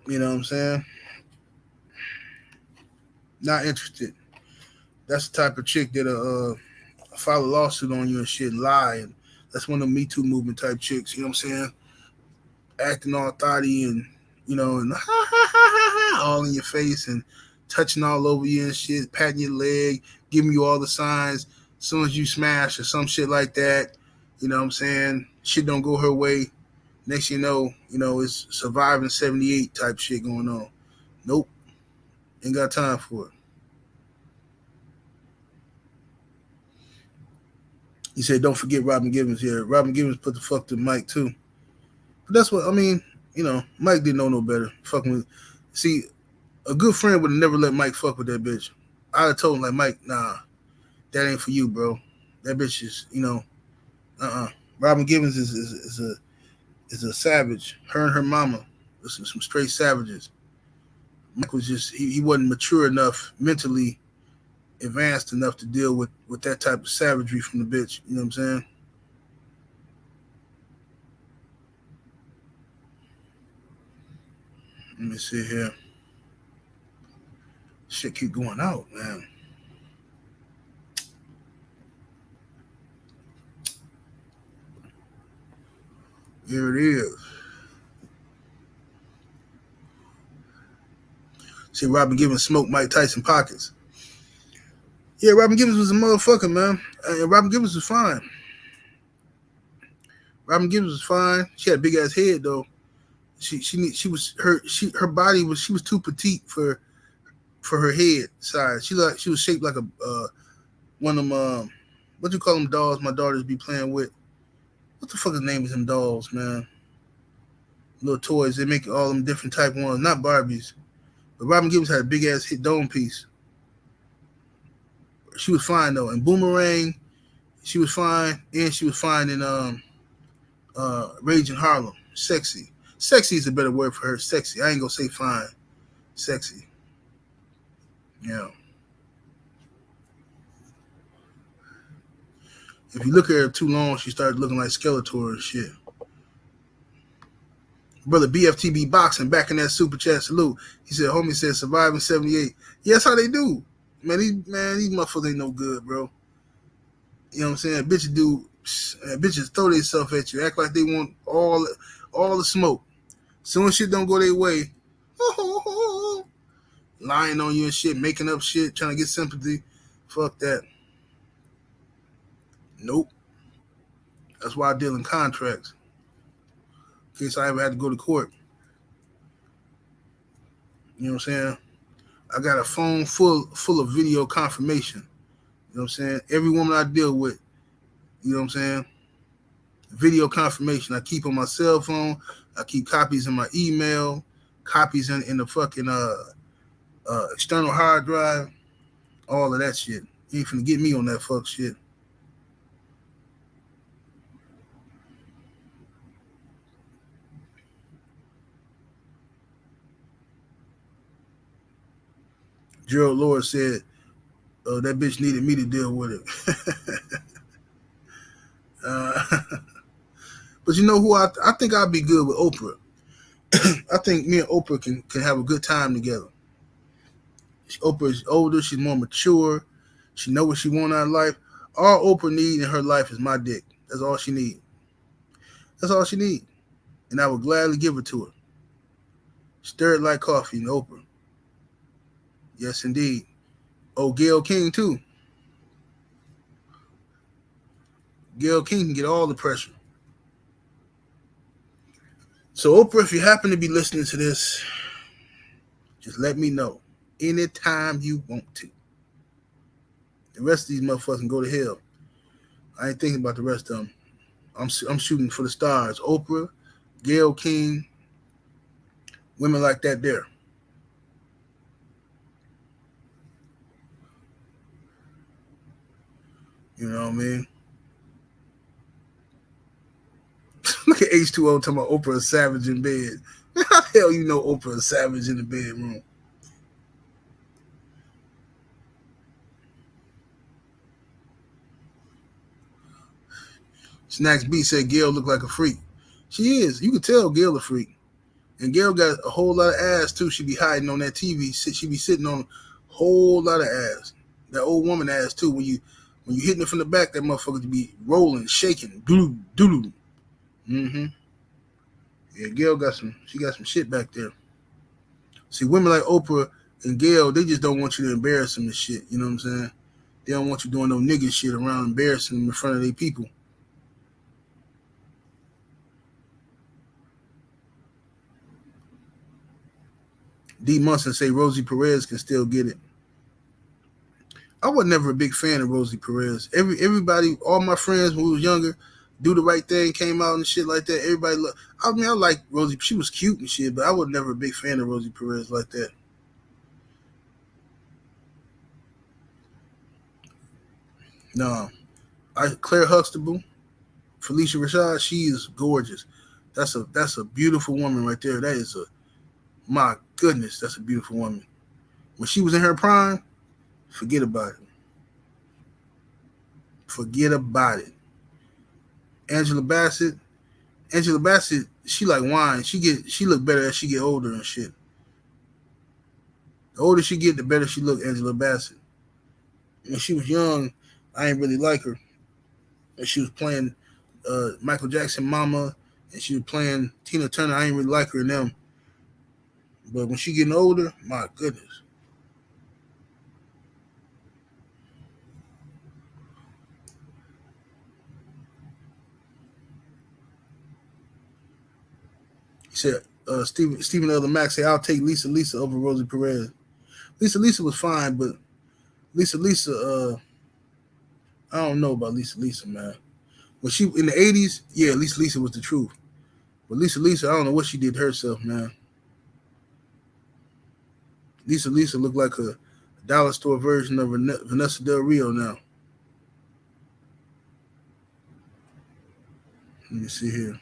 S1: You know what I'm saying? Not interested. That's the type of chick that file a lawsuit on you and shit, lie. And that's one of the Me Too movement type chicks. You know what I'm saying? Acting all thotty and, you know, and all in your face and touching all over you and shit, patting your leg, giving you all the signs. As soon as you smash or some shit like that, you know what I'm saying? Shit don't go her way. Next you know, it's Surviving 78 type shit going on. Nope. Ain't got time for it. He said, don't forget Robin Givens here. Robin Givens put the fuck to Mike too. But that's what, I mean, you know, Mike didn't know no better. Fucking with, see, a good friend would have never let Mike fuck with that bitch. I'd have told him, like, Mike, nah, that ain't for you, bro. That bitch is, you know, Robin Givens is a savage. Her and her mama, some straight savages. Mike was just, he wasn't mature enough, mentally advanced enough to deal with that type of savagery from the bitch. You know what I'm saying? Let me see here. Shit keep going out, man. Here it is. See, Robin Givens smoked Mike Tyson pockets. Yeah, Robin Givens was a motherfucker, man. And Robin Givens was fine. Robin Givens was fine. She had a big ass head though. Her body was, she was too petite for her head size. She was shaped like a one of them what do you call them dolls my daughters be playing with? What the fuck is the name of them dolls, man? Little toys. They make all them different type ones, not Barbies. But Robin Givens had a big ass hit dome piece. She was fine though. And Boomerang, she was fine, and she was fine in Rage in Harlem. Sexy. Sexy is a better word for her. Sexy. I ain't gonna say fine. Sexy. Yeah. If you look at her too long, she started looking like Skeletor and shit. Brother BFTB Boxing back in that super chat salute. He said, homie said Surviving 78. Yeah, that's how they do. Man, these motherfuckers ain't no good, bro. You know what I'm saying? Bitches throw themselves at you, act like they want all the smoke. Soon as shit don't go their way, lying on you and shit, making up shit, trying to get sympathy. Fuck that. Nope. That's why I deal in contracts. In case I ever had to go to court. You know what I'm saying? I got a phone full of video confirmation. You know what I'm saying? Every woman I deal with, you know what I'm saying? Video confirmation. I keep on my cell phone. I keep copies in my email, copies in the fucking external hard drive, all of that shit. You ain't finna get me on that fuck shit. Gerald Lord said, that bitch needed me to deal with it. But But you know who I think I'd be good with Oprah. I think me and Oprah can have a good time together. Oprah is older. She's more mature. She know what she want out of life. All Oprah need in her life is my dick. That's all she need. That's all she need. And I would gladly give it to her. Stir it like coffee, and Oprah. Yes, indeed. Oh, Gayle King, too. Gayle King can get all the pressure. So, Oprah, if you happen to be listening to this, just let me know. Anytime you want to. The rest of these motherfuckers can go to hell. I ain't thinking about the rest of them. I'm shooting for the stars. Oprah, Gayle King, women like that there. You know what I mean? Look at H2O talking about Oprah a savage in bed. How the hell you know Oprah a savage in the bedroom? Snacks B said Gayle looked like a freak. She is. You can tell Gayle a freak. And Gayle got a whole lot of ass too. She be hiding on that TV. She be sitting on a whole lot of ass. That old woman ass too. When you hitting it from the back, that motherfucker be rolling, shaking, doo doo. Mm-hmm. Yeah, Gayle got some shit back there. See, women like Oprah and Gayle, they just don't want you to embarrass them and shit. You know what I'm saying? They don't want you doing no nigga shit around embarrassing them in front of their people. D. Munson say Rosie Perez can still get it. I was never a big fan of Rosie Perez. Everybody, all my friends when we was younger, Do the Right Thing came out and shit like that. Everybody, I mean, I like Rosie. She was cute and shit, but I was never a big fan of Rosie Perez like that. No, Claire Huxtable, Felicia Rashad, she is gorgeous. That's a beautiful woman right there. That is my goodness, that's a beautiful woman. When she was in her prime, forget about it. Forget about it. Angela Bassett, she like wine. She look better as she get older and shit. The older she get, the better she look. Angela Bassett. When she was young, I ain't really like her. And she was playing Michael Jackson Mama, and she was playing Tina Turner. I ain't really like her in them. But when she getting older, my goodness. He said, Stephen L. Max say, I'll take Lisa over Rosie Perez. Lisa was fine, but Lisa, I don't know about Lisa, man. When she in the 80s, yeah, Lisa was the truth. But Lisa, I don't know what she did to herself, man. Lisa looked like a dollar store version of Vanessa Del Rio now. Let me see here.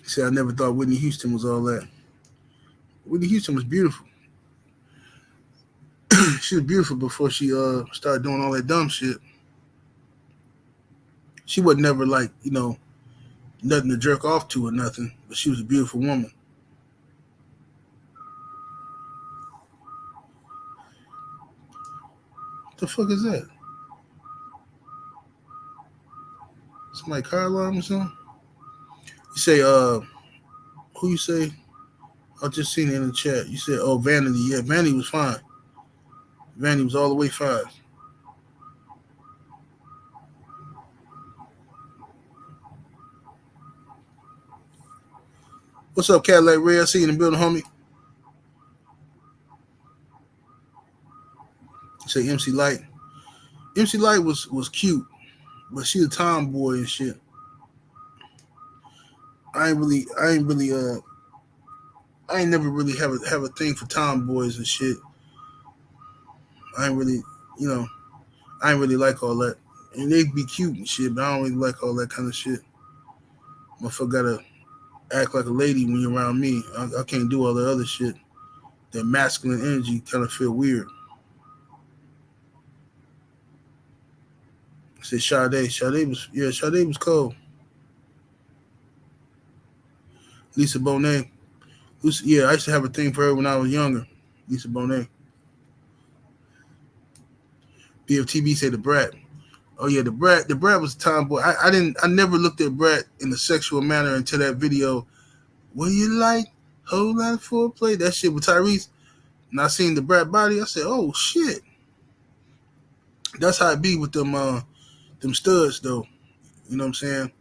S1: He said, I never thought Whitney Houston was all that. Whitney Houston was beautiful. She was beautiful before she started doing all that dumb shit. She was never like, nothing to jerk off to or nothing, but she was a beautiful woman. What the fuck is that? Somebody car alarm or something? You say, who you say? I just seen it in the chat. You said, oh, Vanity. Yeah, Vanity was fine. Vanity was all the way fine. What's up, Cadillac Ray? I see you in the building, homie. You say MC Light. MC Light was cute, but she a tomboy and shit. I ain't never really have a thing for tomboys and shit. I ain't really, I ain't really like all that. And they be cute and shit, but I don't really like all that kind of shit. Motherfucker gotta act like a lady when you're around me. I can't do all the other shit. That masculine energy kind of feel weird. Said Sade. Sade was cold. Lisa Bonet. I used to have a thing for her when I was younger. Lisa Bonet. BFTB said the brat. Oh yeah, the brat was a tomboy. I never looked at brat in a sexual manner until that video. What do you like? Whole lot of foreplay. That shit with Tyrese. And I seen the brat body. I said, oh shit. That's how it be with them studs though. You know what I'm saying?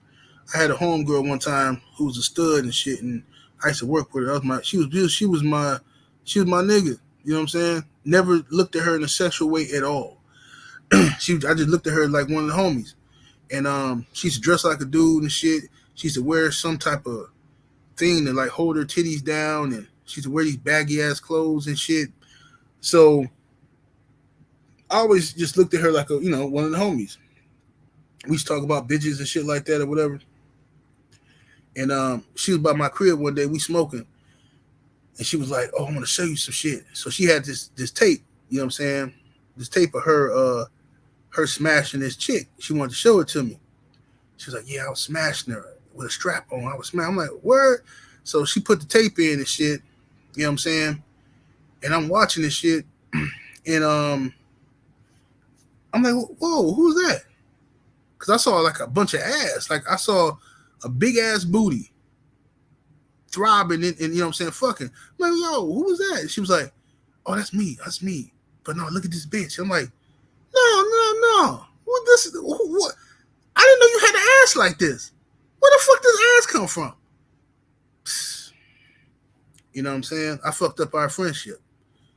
S1: I had a homegirl one time who was a stud and shit, and I used to work with her. She was my nigga. You know what I'm saying? Never looked at her in a sexual way at all. I just looked at her like one of the homies. And she used to dress like a dude and shit. She used to wear some type of thing to like hold her titties down, and she used to wear these baggy ass clothes and shit. So I always just looked at her like one of the homies. We used to talk about bitches and shit like that or whatever. And she was by my crib one day, we smoking. And she was like, oh, I want to show you some shit. So she had this tape, you know what I'm saying? This tape of her smashing this chick. She wanted to show it to me. She was like, yeah, I was smashing her with a strap on. I was smashing. I'm like, word? So she put the tape in and shit, you know what I'm saying? And I'm watching this shit. And I'm like, whoa, who's that? Because I saw like a bunch of ass. Like I saw a big ass booty throbbing and you know what I'm saying, fucking. I'm like, yo, who was that? She was like, oh, that's me. But no, look at this bitch. I'm like, no. What? I didn't know you had an ass like this. Where the fuck does ass come from? You know what I'm saying? I fucked up our friendship.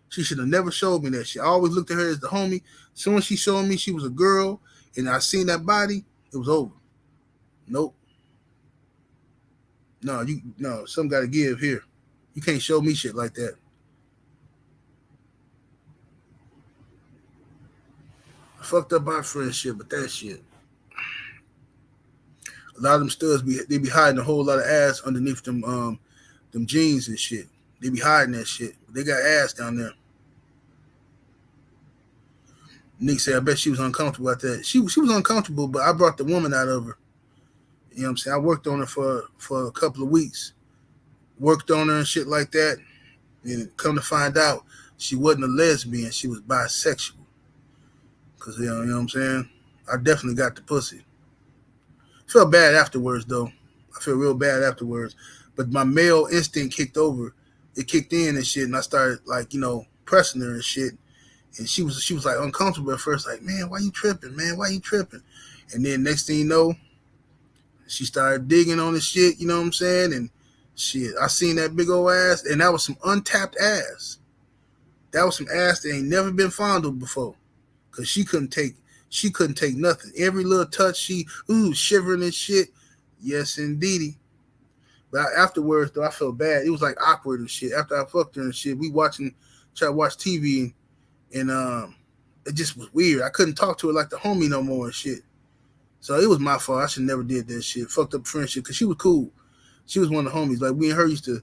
S1: She should have never showed me that shit. I always looked at her as the homie. As soon as she showed me she was a girl and I seen that body, it was over. Nope. No, something got to give here. You can't show me shit like that. I fucked up our friendship with that shit. A lot of them studs they be hiding a whole lot of ass underneath them jeans and shit. They be hiding that shit. They got ass down there. Nick said, I bet she was uncomfortable at that. She was uncomfortable, but I brought the woman out of her. You know what I'm saying? I worked on her for a couple of weeks. Worked on her and shit like that. And come to find out, she wasn't a lesbian. She was bisexual. Because, you know what I'm saying? I definitely got the pussy. Felt bad afterwards, though. I feel real bad afterwards. But my male instinct kicked over. It kicked in and shit. And I started, like, pressing her and shit. And she was like uncomfortable at first. Like, man, why you tripping, man? Why you tripping? And then next thing you know, she started digging on the shit, you know what I'm saying? And shit, I seen that big old ass. And that was some untapped ass. That was some ass that ain't never been fondled before. Because she couldn't take nothing. Every little touch, she shivering and shit. Yes, indeedy. But afterwards, though, I felt bad. It was like awkward and shit. After I fucked her and shit, we try to watch TV, and it just was weird. I couldn't talk to her like the homie no more and shit. So it was my fault. I should never did that shit. Fucked up friendship because she was cool. She was one of the homies. Like we and her used to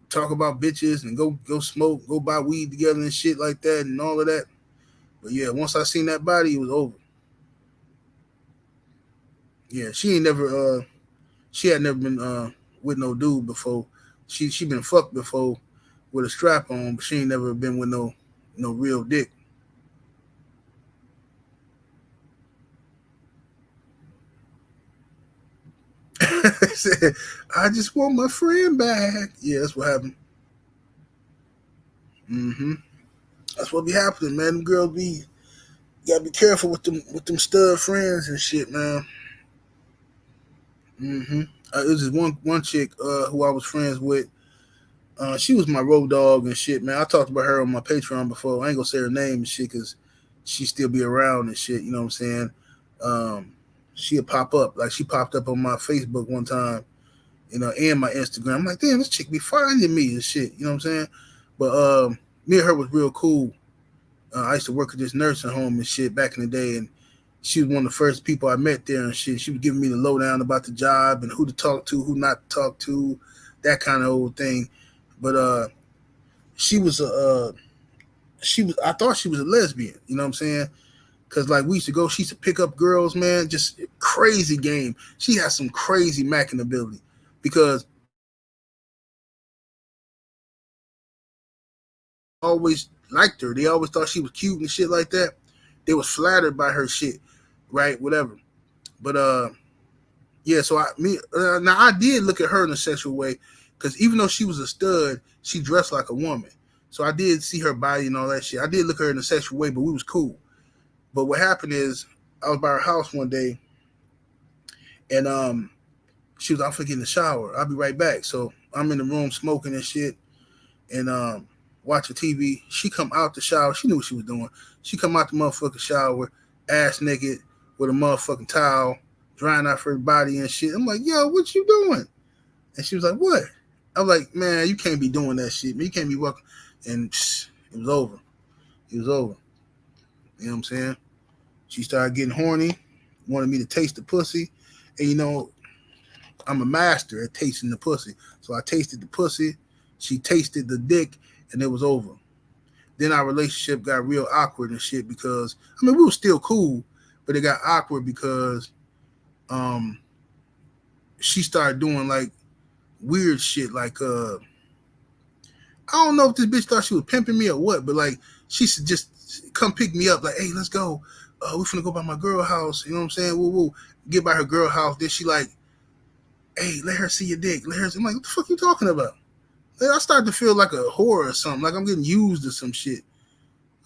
S1: talk about bitches and go smoke, go buy weed together and shit like that and all of that. But yeah, once I seen that body, it was over. Yeah, she had never been with no dude before. She been fucked before with a strap on, but she ain't never been with no real dick. Said, I just want my friend back. Yeah, that's what happened. Mm-hmm. That's what be happening, man. Them girls you gotta be careful with them stud friends and shit, man. Mm-hmm. It was just one chick who I was friends with. She was my road dog and shit, man. I talked about her on my Patreon before. I ain't gonna say her name and shit because she still be around and shit. You know what I'm saying? She'll pop up. Like she popped up on my Facebook one time, and my Instagram. I'm like, damn, this chick be finding me and shit. You know what I'm saying? But me and her was real cool. I used to work at this nursing home and shit back in the day, and she was one of the first people I met there and shit. She was giving me the lowdown about the job and who to talk to, who not to talk to, that kind of old thing. But I thought she was a lesbian, you know what I'm saying? Cause like we used to go, she used to pick up girls, man, just crazy game. She has some crazy macking ability because always liked her. They always thought she was cute and shit like that. They was flattered by her shit, right? Whatever. But yeah. So now I did look at her in a sexual way because even though she was a stud, she dressed like a woman. So I did see her body and all that shit. I did look at her in a sexual way, but we was cool. But what happened is I was by her house one day, and she was, I'm finna get in the shower. I'll be right back. So I'm in the room smoking and shit, and watching TV. She come out the shower. She knew what she was doing. She come out the motherfucking shower, ass naked, with a motherfucking towel, drying off her body and shit. I'm like, yo, what you doing? And she was like, what? I was like, man, you can't be doing that shit. Man, you can't be walking. And it was over. It was over. You know what I'm saying? She started getting horny, wanted me to taste the pussy. And, you know, I'm a master at tasting the pussy. So I tasted the pussy. She tasted the dick, and it was over. Then our relationship got real awkward and shit because, I mean, we were still cool, but it got awkward because she started doing, like, weird shit. Like, I don't know if this bitch thought she was pimping me or what, but, like, she should just come pick me up. Like, hey, let's go. We finna go by my girl house. You know what I'm saying? We'll get by her girl house. Then she like, hey, let her see your dick. Let her. I'm like, what the fuck you talking about? I started to feel like a whore or something. Like I'm getting used or some shit.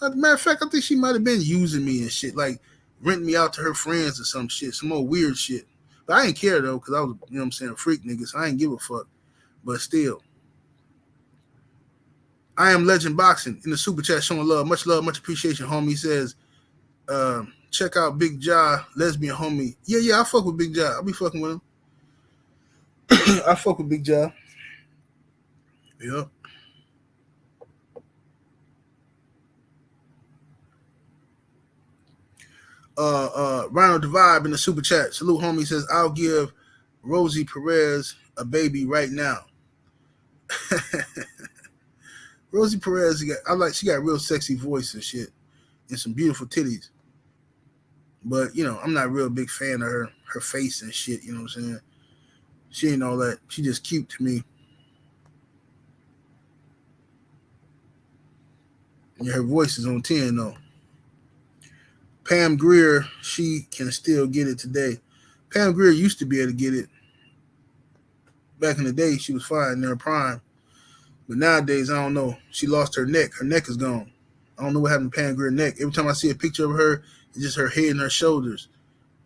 S1: As a matter of fact, I think she might have been using me and shit. Like renting me out to her friends or some shit. Some more weird shit. But I ain't care though, because I was, you know what I'm saying, a freak nigga. So I ain't give a fuck. But still. I am Legend Boxing in the super chat showing love, much appreciation, homie. He says, check out Big Jaw, lesbian homie. Yeah, I fuck with Big Jaw. I'll be fucking with him. I fuck with Big Jaw. Yep. Ronald the Vibe in the super chat. Salute, homie. Says, I'll give Rosie Perez a baby right now. Rosie Perez, she got a real sexy voice and shit, and some beautiful titties. But you know, I'm not a real big fan of her face and shit. You know what I'm saying? She ain't all that. She just cute to me. Yeah, her voice is on 10 though. Pam Grier, she can still get it today. Pam Grier used to be able to get it. Back in the day, she was fine in her prime. But nowadays, I don't know. She lost her neck. Her neck is gone. I don't know what happened to Pam Grier's neck. Every time I see a picture of her, it's just her head and her shoulders.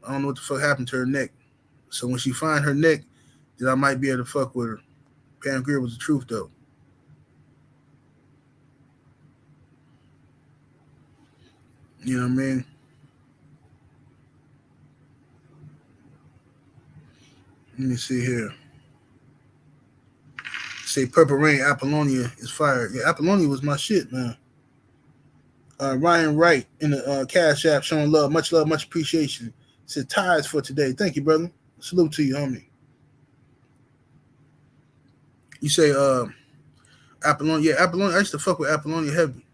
S1: I don't know what the fuck happened to her neck. So when she find her neck, then I might be able to fuck with her. Pam Grier was the truth, though. You know what I mean? Let me see here. Say Purple Rain, Apollonia is fired. Yeah, Apollonia was my shit, man. Ryan Wright in the Cash App showing love, much appreciation. Said ties for today. Thank you, brother. Salute to you, homie. You say Apollonia. Yeah, Apollonia. I used to fuck with Apollonia heavy.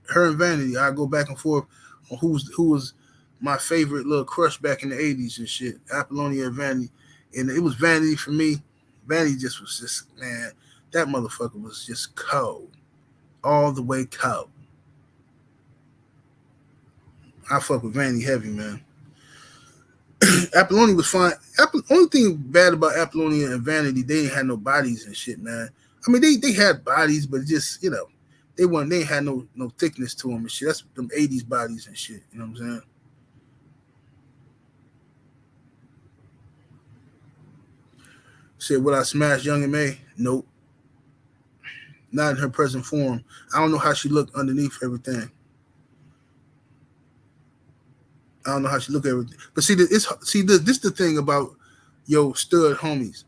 S1: Her and Vanity. I go back and forth on who was my favorite little crush back in the 80s and shit. Apollonia and Vanity. And it was Vanity for me. Vanity just was just, man, that motherfucker was just cold. All the way cold. I fuck with Vanity heavy, man. Apollonia was fine. Only thing bad about Apollonia and Vanity, they ain't had no bodies and shit, man. I mean, they had bodies, but just, you know, they ain't had no thickness to them and shit. That's them 80s bodies and shit. You know what I'm saying? Said, would I smash Young and May? Nope. Not in her present form. I don't know how she looked underneath everything. I don't know how she looked at everything. But see, this the thing about your stud homies.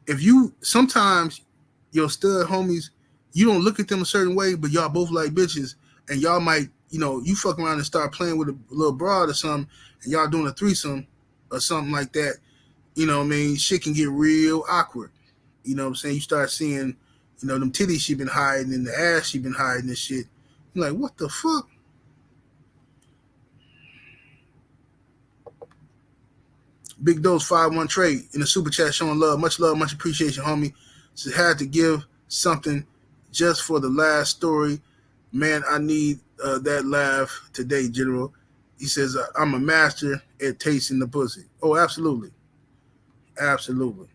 S1: If you sometimes your stud homies, you don't look at them a certain way, but y'all both like bitches, and y'all might, you know, you fuck around and start playing with a little broad or something, and y'all doing a threesome or something like that. You know what I mean? Shit can get real awkward. You know what I'm saying? You start seeing, you know, them titties she been hiding and the ass she been hiding and shit. You're like, what the fuck? Big Dose 5-1 Trade in the super chat showing love, much appreciation, homie. So had to give something just for the last story. Man, I need that laugh today, General. He says, I'm a master at tasting the pussy. Oh, absolutely. Absolutely.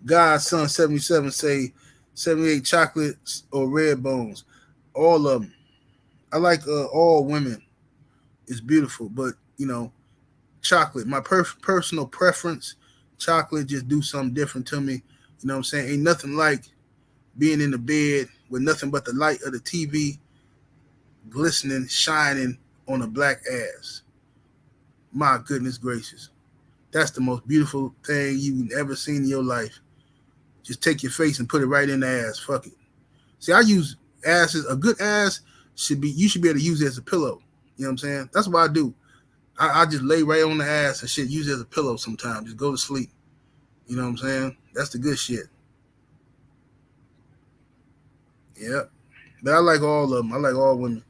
S1: Godson 77 say 78 chocolates or red bones. All of them. I like all women. It's beautiful, but chocolate. My personal preference, chocolate just do something different to me. You know what I'm saying? Ain't nothing like being in the bed with nothing but the light of the TV glistening, shining on a black ass. My goodness gracious. That's the most beautiful thing you've ever seen in your life. Just take your face and put it right in the ass. Fuck it. See, I use asses. A good ass you should be able to use it as a pillow. You know what I'm saying? That's what I do. I just lay right on the ass and shit, use it as a pillow sometimes. Just go to sleep. You know what I'm saying? That's the good shit. Yep. But I like all of them. I like all women.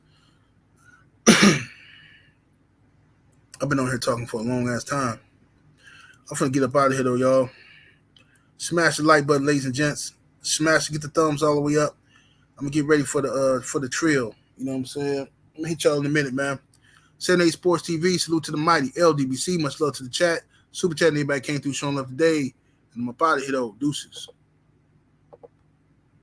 S1: I've been on here talking for a long ass time. I'm finna get up out of here though, y'all. Smash the like button, ladies and gents. Smash it, get the thumbs all the way up. I'm gonna get ready for the trill. You know what I'm saying? I'm gonna hit y'all in a minute, man. 78 Sports TV, salute to the mighty LDBC. Much love to the chat. Super chat, anybody came through showing love today. And I'm up out of here though. Deuces.